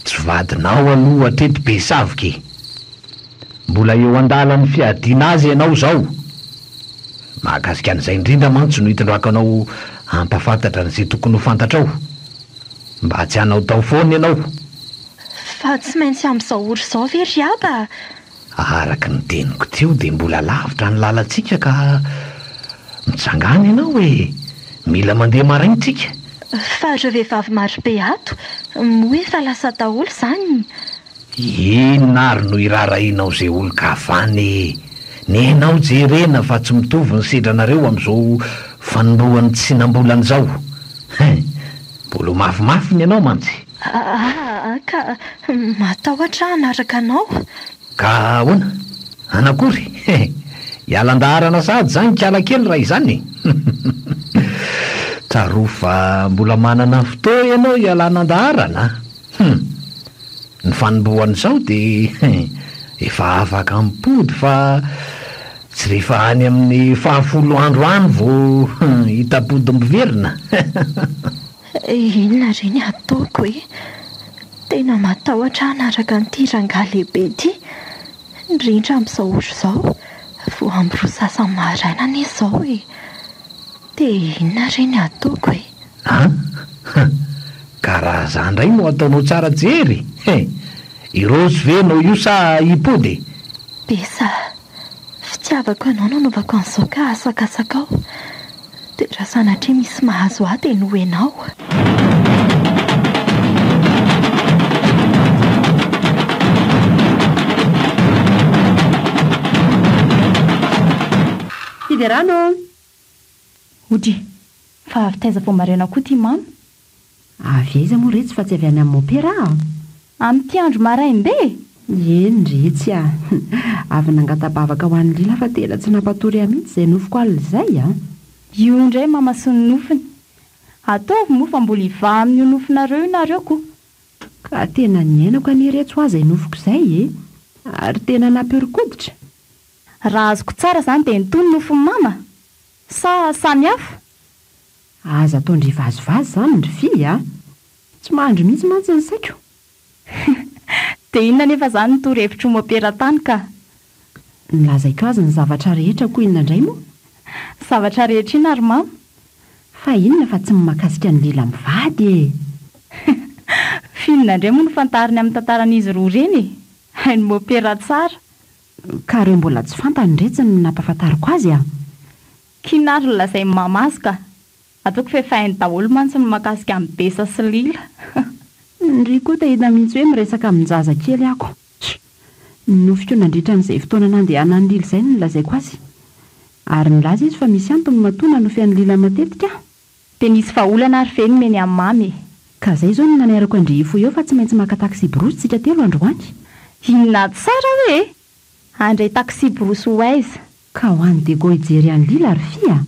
tsy vadinao aloha hatreto be savika. Mbola eo an-dalan'ny fiadiana azy ianao zao. Mahakasika an'izay indrindra mantsy no hitondrakanao hampafantatra n'izay tokony ho fantatrao, mba tsy hanao tao foana ianao.
Fa tsy maintsy amin'izao ory izao ve ry aba?
Araky ny teniko teo dia mbola lavitra ny lalantsika ka mitsangana ianao hoe mila mandeha maraintsika.
Fa ireo vehivavy maro be ato moa efa lasa daholo izany.
Inona ary no irarahinao izay olon-kavany? Ny hainao jerena fa tsy mitovy ny sedranareo amin'izao fanoloan'ny tsinam-bolana izao. Mbola mafimafy ny ianao mantsy.
Ka matahotra anaraka anao.
Ka ahoana? Anakory? Ialan-daharana sady zany kiala kely raha izany. Tsaro fa mbola manana fotoa ianao ialan-daharana. Ny fanombohan'izao dia efa afaka mipody fa tsy rehefa any amin'ny 10 andro any vao hitapody miverina.
Inona reny ataoko hoe? Tena matahotra anaraka n'ity rangahy lehibe ity, indrindra amin'izao ory izao vao amin'ny sasany maraina anie izao hoe. Dia inona reny ataoko hoe?
Ka raha izany indray no ataonao tsara jery. Irosy ve no io sa hipody?
Besa, fitiavako anao nanovako an'izao ka asakasaka ao. Dia raha sanatria misy mahazo ahy dia no ianao.
Fiderano.
Ody, fa avy taiza vao maraina koa ty mamy?
Avy aiza moa retsy fa tsy avy any amin'ny opéra?
Amin'ity andro marainbe?
Eny retsy a. Avy nangatabavaka ho an'ny lila fa tena tsy nampatory mihitsy izay nofoko alina izay a.
Io indray mama sy ny nofiny. Ataovy moa fa mbola hiva amin'ny nofinareo inareo koa.
Ka tena niainako aniretso azy nofoko izay ary tena nampihorikoditra.
Raha azoko tsara izany dia nitony nofiny mama sa samihafa?
Aza ataondry vazivazy izany ny fy a. Tsy mahandro mihitsy mantsy ny saiko.
Dia inona nefa izany ny toro-hevitro mopera tany ka?
Nilazaiko azy ny zavatra rehetra koa inona indray moa?
Zavatra rehetra ina ary mama?
Fa inona fa tsy mahakasika ny lila mivady e.
Finona indray moa no fantariny amin'ny tantaran'izy roa reny. Hainy mopera tsara.
Ka reo mbola tsy fantany retsy ny nampafantariko azy a.
Kinary lazay mama azy ka. Ataoko fefainy daholo mantsy ny mahakasika amin'ny besa sy lila.
Ndry koa tahita mihitsy hoe miresaka amin'ny zaza kely ako. Nofiko nandritra n'izay fotoana nandehana ny lila izay no nilazaiko azy. Ary nilaza izy fa misy antony matoana no fian'ny lila matetika.
Dia nisy vahaolana ary ve nomeny amin'ny mamy.
Ka izay izao no nanerako Andry Ifo eo fa tsy maintsy maka taxi brosy tsika telo androany.
Inona tsara hoe? Andray taxi brosy ho aiza?
Ka ho an'ny dego hijery an'ny lila ary fia.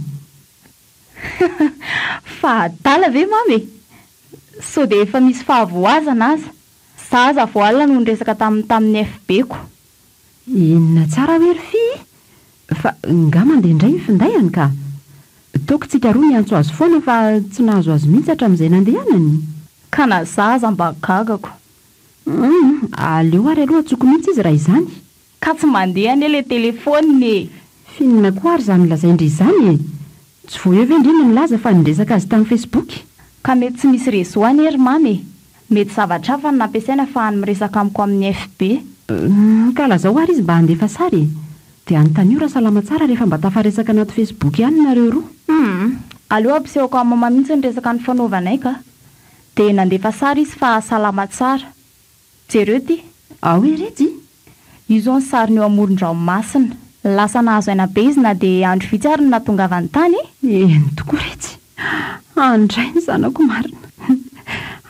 Fa adala ve mamy? So dia efa misy fahavoazana aza. Zaza vao alina no niresaka tamin'ny FB-ko.
Inona tsara hoe ry fi? Fa nga mandeha indray ny findahany ka. Taoko tsika roa niantso azy foana fa tsy nahazo azy mihitsy hatramin'izay nandehanany.
Ka na zaza mba gagako.
Aleo ary aloha tsoko mihitsy izy raha izany.
Ka tsy mandeha anie ilay telefoniny.
Finona koa ary izany lazaindry izany e. Tsy voa eo ve indrindra nilaza fa niresaka azy tamin'ny Facebook.
Ka mety tsy misy réseau any ery mamy. Mety zavatra hafa no nampiasaina fa miresaka amiko amin'ny FB.
Ka lazao ary izy mba handefa sary. dia anytaniora salama tsara rehefa mba tafaresaka anaty Facebook ihany nareo roa.
Aleo ampisehoko amin'ny mama mihitsy ny resaka ny fanaovanay ka dia nandefa sary izy fa salama tsara. Jereo ty
hoe retsy
izo ny sary ny eo amoron-dranomasina. Lasa nahazo aina be izy na dia andro vitsy ary no nahatongavany tany.
Eny tokoa retsy, andray ny zanako marina.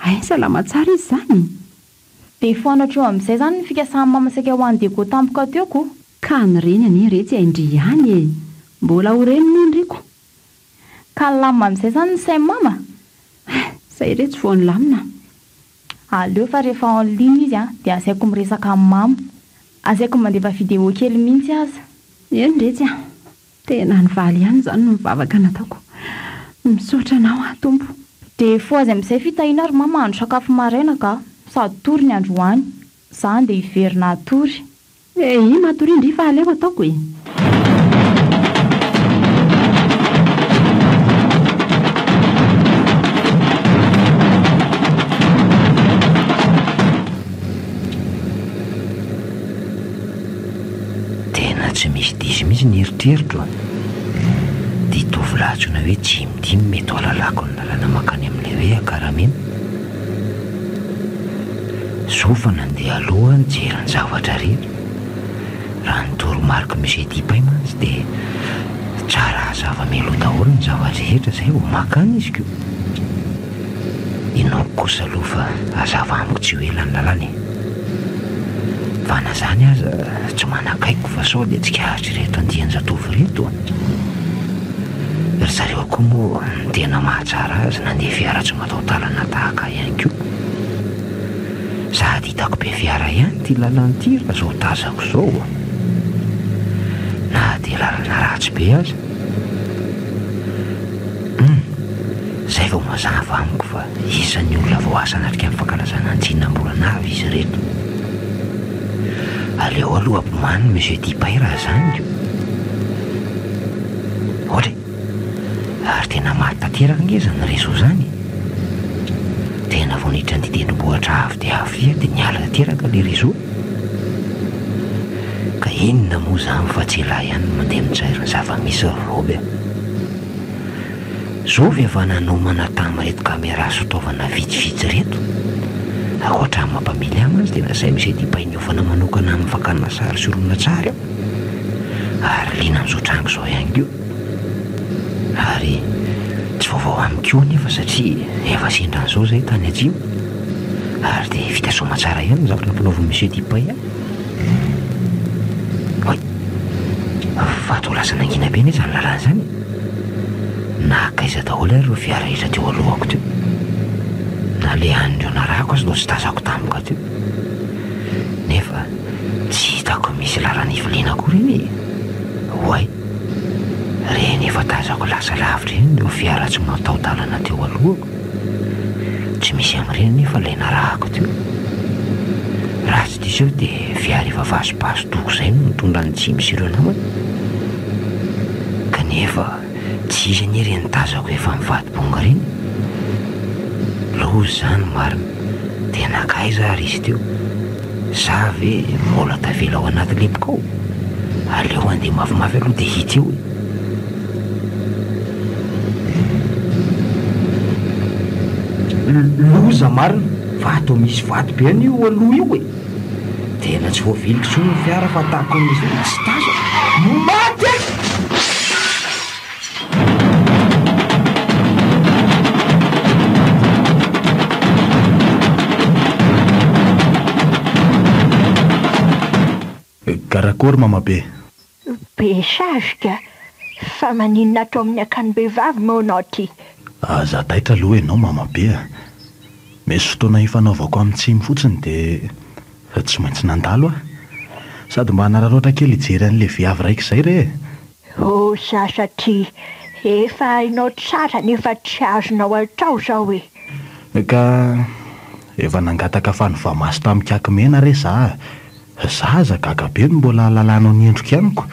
Ay, salama tsara izy zany.
Dia foanatra eo amin'izay zany ny fikasany mamasaka ho andeko tampoka teoko.
Ka nyreny ani retsy aindry ihany e, mbola ho reny ny ndriko.
Ka ny lamina amin'izay zany ny sain mama.
Zay retsy vao ny lamina.
Aleo fa rehefa en ligne izy dia asaiko miresaka amin'ny mama. Asaiko mandefa vidéo kely mihitsy aza.
Eny retsy tena nivaly ihany zany no mivavaka nataoko. Misaotra anao tompo.
Dia foazy amin'izay fitahiana ary mama andro sakafo maraina ka sady tory ny androany. Zany dia hiverina atory.
Matory indry fa aleo ataoko e.
Tena tsy misy diso mihitsy ny eritreritro. Dia tovolatsona hoe jimidimy mety alalako ny lalana makany amin'ilay hoe akaramena. Sofa nandeha aloha nijery ny zavatra rehetra. Raha ny toromarika misy dipa mantsy dia tsara zava-melo daholo ny zavatra rehetra izay ho makany izy ko. Inoko kosa aloha fa hazava amiko tsy ho ela ny lalany. Fa na zany aza tsy manakaiko fa sao dia tsy kahatra reto andian-jatovy reto. Ry zareo koa moa tena mahatsara azy nandeha fiara tsy mataho-dalana tahaka ihany koa. Sady hitako be fiara ihany ty lalany raha zao tazako zao. Na dia lalana ratsy be aza. Zay vao mazava amiko fa isan'ny olona vao asa natrika amin'ny fankalazana antsinam-bolana avy izy reto. Aleo aloha ampomany monsieur Dipay raha zany io. Ohatra ary tena maty tanteraka ngeza ny réseau zany. Tena vao niditra ny tendrombohitra avo dia avo dia niala tanteraka ilay réseau. Ka inona moa zany fa tsy lahy ihany mandeha mijairo ny zava-misy robe. Zao ve efa nanomana tamin'ireto caméra sotaovana vitsivitsy reto. Ankoatra amin'ny mampamily azy tena izay misy Dipay niofana manokana amin'ny fakana sary sorona tsara. Ary liana amin'izao trango izao ihany koa. Ary tsy vaovao amiko nefa satria efa sendra an'izao izay tany atsimo. Ary dia vita soma tsara ihany ny zavatra nampanaovy monsieur Dipay. Oy, vato lasa nangina be ny izany lalana izany. Nakaiza daholo ary ireo fiara rehetra teo alohako teo. Na le andreo narako azy no tsy tazako tampoka teo. Nefa tsy hitako misy lalana iviliana koa reny. Oay, reny efa tazako lasa lavitra eny ireo fiara tsy mataho-dalana teo alohako. Tsy misy amin'ireny nefa ilay narahako teo. Raha tsy diso eo dia fiara efa vaso-baso-doko izay no mitondra ny tsimy sy ireo namany. Kanefa tsy izy any ireny tazako efa mivadi-bonga reny. Lozy zany marina, tena kaiza ary izy teo. Sa ve mbola tavela ao anaty lepoko ao. Aleo andeha mafimafy aloha dia hita eo. Loza marina, vato misy vato be any io aloha io e. Tena tsy voavilitra so ny fiara fa tahako misy tsy tazo. Maty!
Karakory mama be?
Be sazika, fa maninona atao amin'ny akan'behivavy moa anao ty?
Aza taitra aloha ianao mama be. Misy fotoana hifanaovako amin'ny tsimy fotsiny dia tsy maintsy nandalo sady mba hanararoatra kely hijery an'ilay viavy raika izay re.
Sasa ty, efa hainao tsara nefa tsy azonao atao zao e.
Ka efa nangataka fanovamasy tamin'ny kakimena re za. Zaza gaga be no mbola lalanao ny endriko amiko.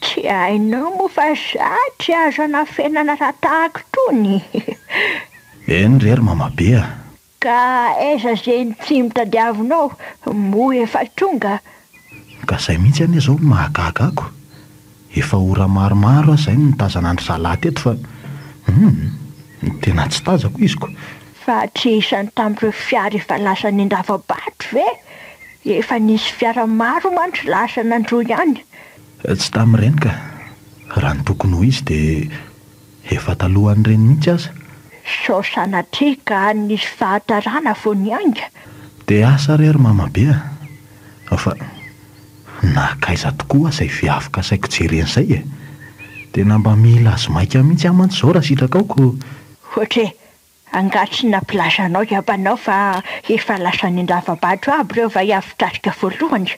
Tsy hainao moa fa za tsy azo anafenana raha tahako tony.
Eny rery mama be.
Ka aiza izay tsy mitadiavinao moa efa tonga.
ka izay mihitsy anie izao mahagagako. Efa ora maromaro aho izay no nitazanandry zalahy teto fa tena tsy tazako iziko.
Fa tsy isany tamin'ireo fiara efa lasa ny Andavabato ve? Efa nisy fiara maro mantsy lasa nandroa ihany.
Tsy tamin'ireny ka. Raha ny tokony ho izy dia efa talohan'ireny mihitsy aza.
So sanatria ka nisy fahatarana vo ny anga.
Dia asa rery mamabe fa nakaiza tokoa izay viavaka saiko jeren'izay e. Tena mba mila azo maika mihitsy amantsy izao raha sitraka aoko.
Ohatra angatsy na plazanao iabanao fa efa lasa ny Andavabato aby ireo vaiavy-tarika voalohany.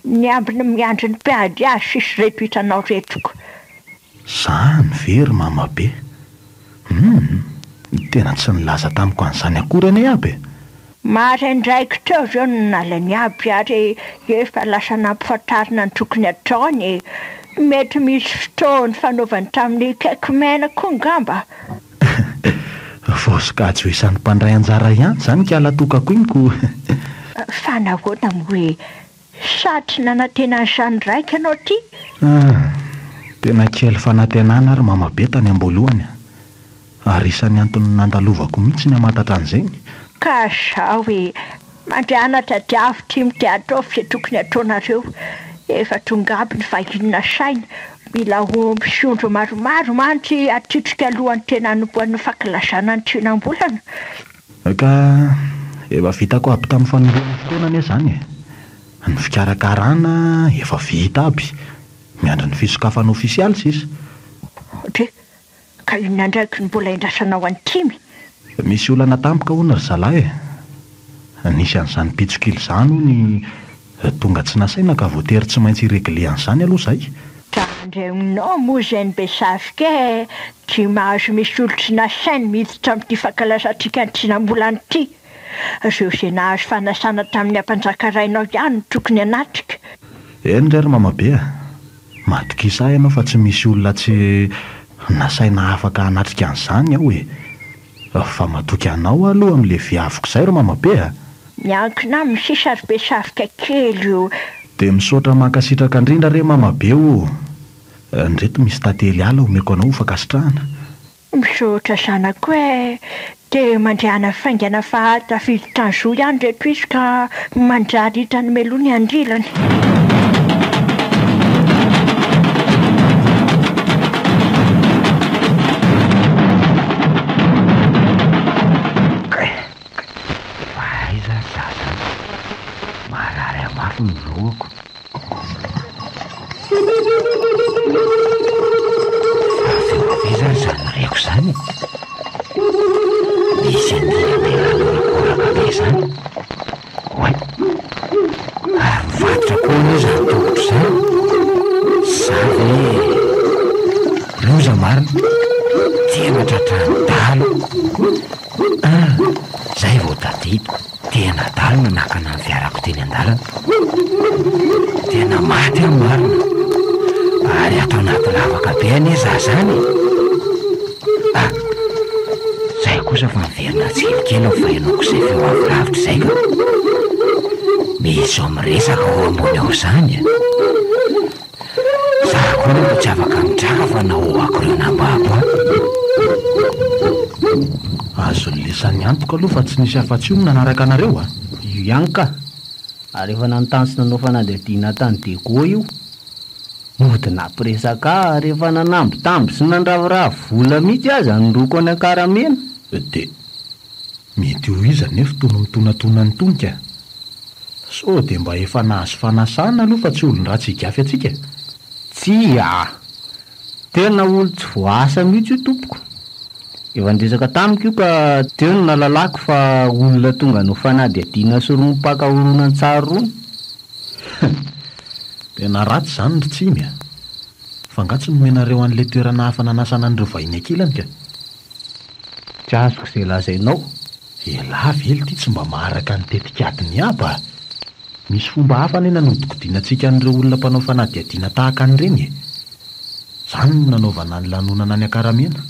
Ny ambiny miandry ny mpiady azy sisy reto hitanao retoko.
Zany very mamabe. Tena tsy nilaza tamiko an'izany akory anie aby.
Maraindraiky teo ireo no nalainy aby ary efa lasa nampifantarina ny tokony ataony. Mety misy fotoany fanaovany tamin'ny kaiky mena koa ngamba.
Voasokajy ho isan'ny mpandray anjara ihany izany kalatokako iniko.
Fa nahoana hoe satry nanantena an'izany raika ianao ty?
Tena kely fanantenana ary mamabe tany am-boalohany. Ary isan'ny antony nandalovako mihitsy ny hamantatra an'izany.
Ka zao hoe mandrianatra diavy ty atao fe tokony ataonareo. Efa tonga aby ny vahinona saina. Mila misondro maromaro mantsy atitrika alohan'ny tena anomboan'ny fankilazana ny tsinam-bolana.
Ka efa vitako aby tamin'ny fanomboana fotoana anie izany. Ny fikarakarana efa vita aby. Miandry ny fisokafana ofisialy sisa.
Ohatra ka inona ndraiky ny mbola indrasanao an-timy?
Misy olana tampoka hono ry zalahy e. Nisy an'izany pitsok'ily izany ny tonga tsy nasaina ka voatery tsy maintsy iregle an'izany aloha izay.
Tandreninao moa izay ny besavika e. Tsy mahazo misy olo tsy nasainy miditra amin'ity fankalazantsika ny tsinam-bolana ity. Ireo izay nahazo fanasana tamin'ny ampanjakarainao ihany no tokony anatrika.
Eny ry mamabe. Matokisa ianao fa tsy misy olona tsy nasaina afaka hanatrika an'izany aho e. Fa matoky anao aloha amin'ilay viaviko izay ry mamabe.
Miankina amin'ny sisa ry besavika kely io.
Dia misaotra mankasitraka indrindra re mamabe o. Ndreto misy tantely ala omeko anao fankasitrahana.
Misaotra zanako e. Dia mandriana faingana fa tafidy tanzo ihany reto izy ka manjary hitany meloa ny andrilany.
Roako fafeza zany reko zany misy andinakoraka be zany oay ary mivatotra koa ny zany tongotro zany za ve loza marina tena tratrany dalo zay vao tadidiko tena dalo nanakana ny fiarako teny an-dalana. Tena maty amin'ny marina ary atao anaty lavaka be anie za zany. Zay kosa fa miverina tsikely ao vahinoko izay feo avilavitra izay ka misy ao miresaka ao ambony ao izany. Za koa no tsy afaka mitraka fa nahoako ireo nambako
azo lesany antoka aloha fa tsy nisy afa-tsy io nanaraka anareo
io ihany ka. Ary efa nanontany sy nanao fanadihadiana tany Dego io mody nampiresaka rehefa nanambitamby sy nandravirava vola mihitsy aza niroko any akaramena.
Dia mety ho izy nefa tono mitonatona ny tonika. So dia mba efa nahazo fanasana aloha fa tsy olon-dratsy higafy atsika.
Tsy tena olo tsy voasa mihitsy io tompoko. Efa ndresaka tamiko io ka teo no nalalako fa olona tonga no fanadihadiana sy romompaka horonan tsara rony.
Tena ratsy izany ry tsimy fa ngatsy nomenareo an'ilay toerana hafa nanasana an'ireo vahiny ankilany ka.
Tsy azoko izay lazainao.
Ela vely ity tsy mba maharaka ny tetikadiny aba. Misy fomba hafa anie nanodikodinantsika an'ireo olona mpanao fanadihadiana tahaka an'ireny. Izany no nanaovana ny lanonana any akaramena.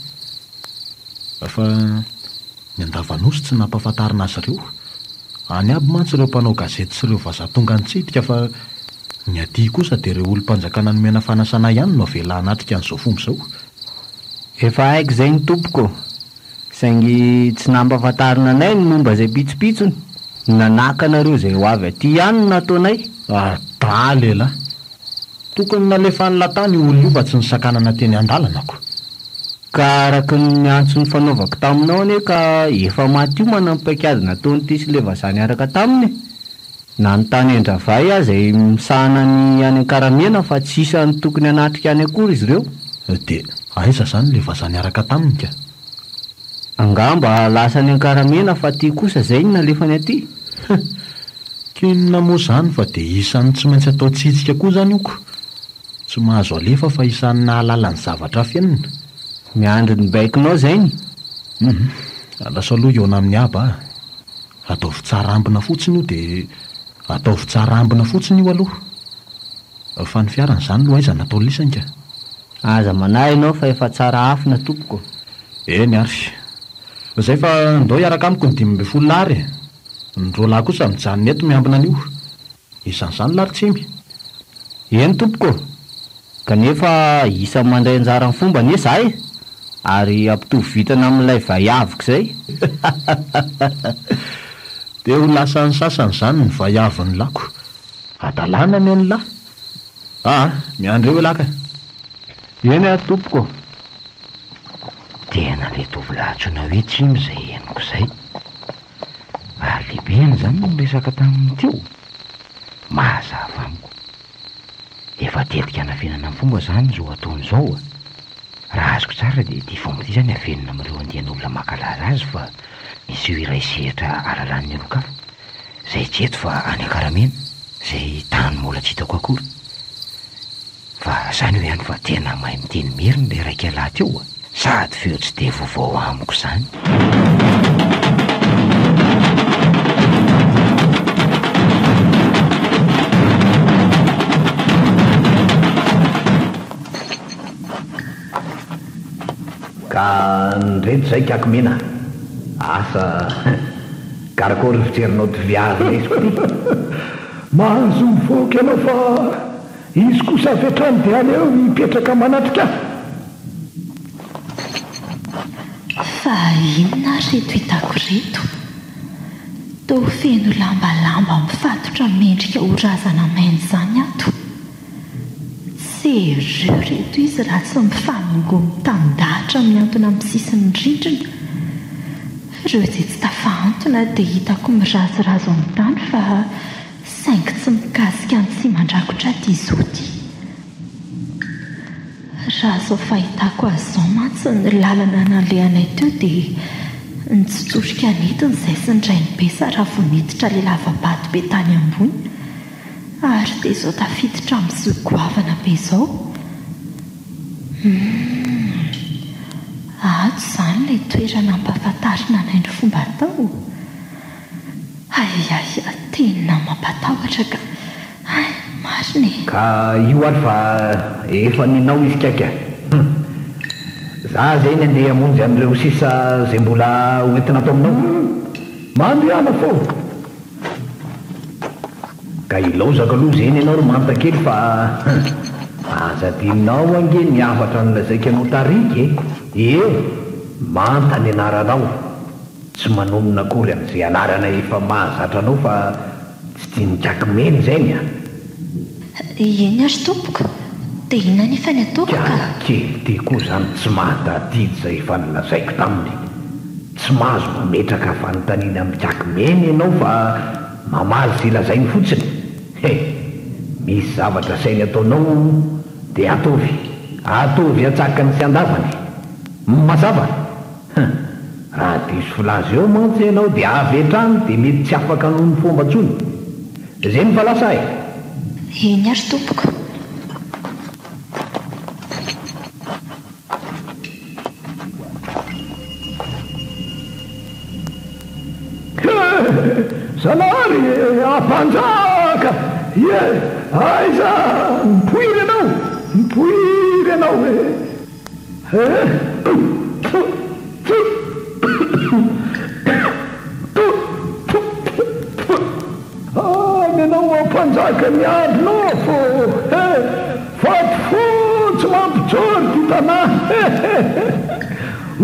Fa ny Andavanosy tsy nampahafantarina azy ireo. Any aby mantsy ireo mpanao gazety sy ireo vazatonga nitsidika fa Ny aty kosa dia ireo olom-panjakana nomena fanasana ihany no avela anatrika an'izao fomba izao.
Efa haiko izay ny tompoko, saingy tsy nampahafantarina anay ny momba izay pitsopitsony. Nanaka-nareo izay ho avy aty ihany no nataonay.
Da lehilahy, tokony nalefa ny latany olona io fa tsy nisakanana teny an-dalanako.
Ka araka ny antso ny fanaovako taminao ane ka efa maty io manam-paikady nataony ty sy leva zany araka taminy. Na ny tany Endravay aza izay misahana ny any Ankaramiana fa tsy isa ny tokony hanatrika any akory izy ireo.
Dia aiza zany leva zany araka taminy ka?
Angamba lasa ny Ankaramiana fa ty kosa izay ny nalefany aty.
Kinona moa zany fa dia isan'ny tsy maintsy atao tsitsika koa zany ioko. Tsy mahazo alefa fa isan'ny nahalala ny zavatra fiainana.
Miandry ny baikinao izay ny.
Lasa aloha eo amin'ny aba. Ataovy tsara ambina fotsiny io dia ataovy tsara ambina fotsiny io aloha. Fa ny fiarana izany lo aiza natao lisanka.
Aza manahy ianao fa efa tsara afina tompoko.
Eny ary. Izay fa ndao hiaraka amiko ny 5 lary. Ny roa lahy kosa mijanona eto miambina an'io. Isan'izany lary tsimy.
Eny tompoko. Kanefa isa mandray anjara ny fomba ny izahay. Ary ampitovy vitana amin'ilay vaiaviko izay.
Dia ho lasa ny sasany izany ny vaiaviny lako. Adalana ny lahy. Miandry eo laka.
Eny a tompoko.
Tena le tovolahatsoina hoe tsimy izay henoko izay. Lehibe zany no resaka taminy teo. Mazava amiko. Efa tetika hanavenana amin'ny fomba zany zao ataon'izao. Raha azoko tsara dia ty fomba ty zany havenina amin'ireo andian'olona mankalaza azy fa misy io iray sehatra alalan'ny alokafa. Zay tsy eto fa any Ankaramiana, zay tany mbola tsy hitako akory. Fa zany hoe ihany fa tena mahay miteny merina ilay raika lahy teo. Sady feo tsy dia vaovao amiko zany.
Ka nirety zay Kakomena, asa karakory fijerinao ty viavy izy ty.
Mahazo mivoaka ianao fa izy kosa avy hatrany dia any eo mipetraka manatrika.
Fa inona reto hitako reto? Toa feno lambalamba mifatotra mendrika ho razana maina izany ato. Sereo reto izy raha tsy mifanongo mitandahatra miantona amin'ny sisin'ny rindrina. Ireo izay tsy tafahantona dia hitako mirazirazo amin'ny tany fa saingy tsy mikasika ny tsy mandrakotra ty zoty. Raha zao fahitako azy izao mantsy ny lalana nanlehanay teo dia nitsotsorika netiny izay sy ndrainy be sa raha vao niditra ilay lavabato be tany ambony. Ary dia izao tafiditra amin'izao goavana be izao. Ato izany ilay toerana mampahafantarina anay ny fomba atao. Aiaia, tena mampatahotra ka. Marina e.
Ka io ary fa efa ninao izy kaika. Za zay ny andeha hamonjy an'ireo sisa zay mbola hoentina atao aminao.
Mandehana fô.
Ka ilaozako aloha zeny ianao ro manta kely fa aza dinao ange ny afatra nylazaika anao tariky e. Manta ny anaranao. Tsy manomina akory amin'izay anarana efa mahazatra anao fa tsy tiany Kakomena izay a.
Eny ary tompoko. Dia inona nefa ny ataoko ka?
Kely ty koa zany tsy mahatadidy izay efa nilazaiko taminy. Tsy mahazo mametraka fanontaniana amin'ny Kakomena ianao fa mamaly sy lazainy fotsiny. Misy zavatra sainy ataonao dia atovy atsaka ny sy andavany. Mazava. Raha diso filazy eo mantsy ianao dia avy hatrany dia mety tsy afaka noho ny fomba ntsony. Izay ny falasa e.
Eny ary tompoko.
Salary ampanjaka. Aiza mipoiry ianao e. Menao ampanjaka manjaka miabonao fo fatofotsy mampijory ty tanà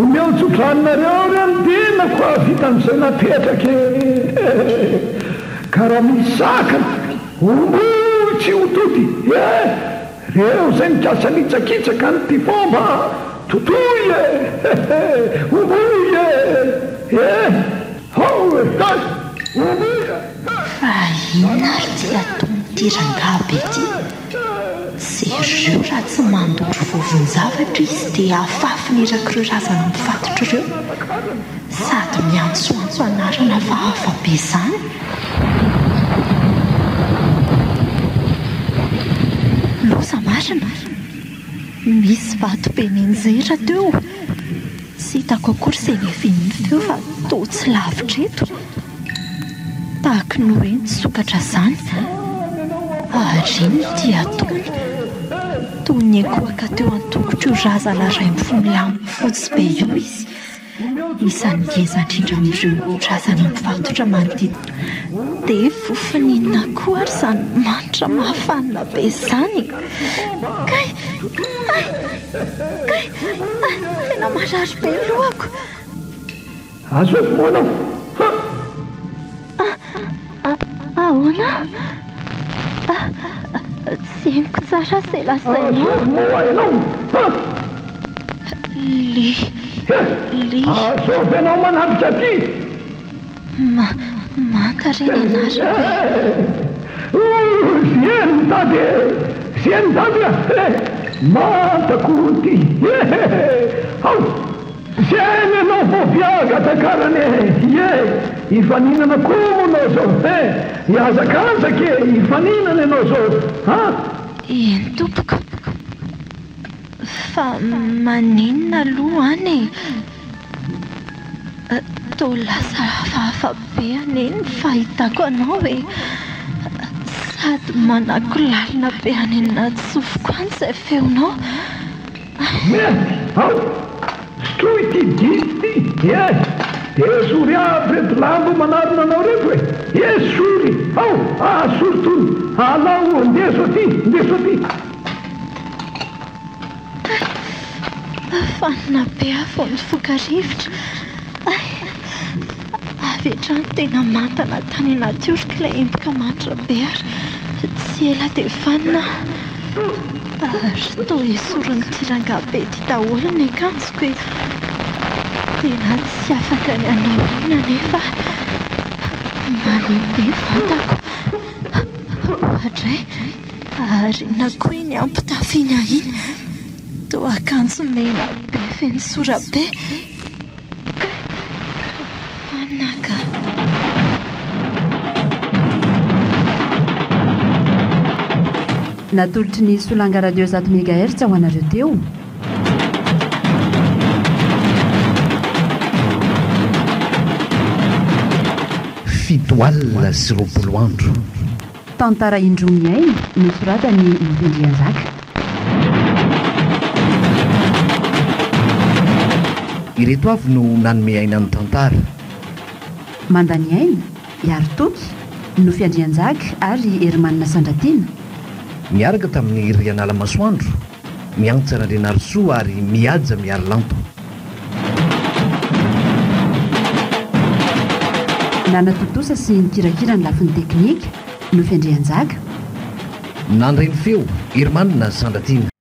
omeotsotranonareo randinako avitan'izay napetraka ka raha misy zakana ombotsy otody reo zay mikasa litsakitsaka ny ty fomba totoy omboy
fa inary ty aton'ity rangabe ty zereo raha tsy mandoro vovon-javatra izy dia afafy nirakireo razana mifatotra ireo sady miantsoantso anarana fa hafabe izany loza marina misy vato be nenjera teo sy hitako akory izay nefininy feo fa to tsy lavitra eto tahaka ny hoe ny sokatra izany ary ny dia tony toy ny ekoaka teo an-tokotro io razana ray mifonylamy fotsy be io izy isan'ny ngeza indrindra amin'ireo razana mifatotra manodidina dia fofininona koa ary izany manitra mahafanina be izany kay tena marary be lohako
azo efa moanao
ahoana tsy henoko tsara zay lasainao
moainao
li
azovenao manapitra ty
mankarena anaraka
zieny tady zieny tady mantako ty ao zeny anao voviaga takarany ifaninana koa monao zao iazakazake ifaninana anao zao
eny tompoko fa maninona aloha any to lasa hafahafabe any eny fahitako anao hoe sady manako lalina be any anatsofoko any izay feonao
mety ao stroy ty disy ty sory aby reto lambo manarona anao reto hoe sory ao sory tony alao ndeso aty
fanina be afo ny fokarivotra avy hatrany tena mantana tany anaty orika ilay empika manitra be ary tsy ela dia fanina ary to esorony tirangabe ty daholo ny akanjoko hoe tena tsy afaka ny anaorina nefa malembe vatako ohatra ary na koa iny ampitafiana iny to akanjo mena be feny sora be fanaka
natolotry ny solanga radio 100 mégahertz ho anareo teo
fito alina sy roapolo andro
tantara indromiainy nosoratany Mivendrianjaka
ireto avy no nanome aina ny tantara
mandany aina Iaritoky no Fiandrianjaka ary Hermanina Sandratiana
miaraka tamin'ny Rianala Masoandro miantsana Renarisoa ary mihaja miary lanto
nanatotosa sy nikirakira ny lafin'ny teknika no Fiandrianjaka
nandreny feo Hermanina Sandratiana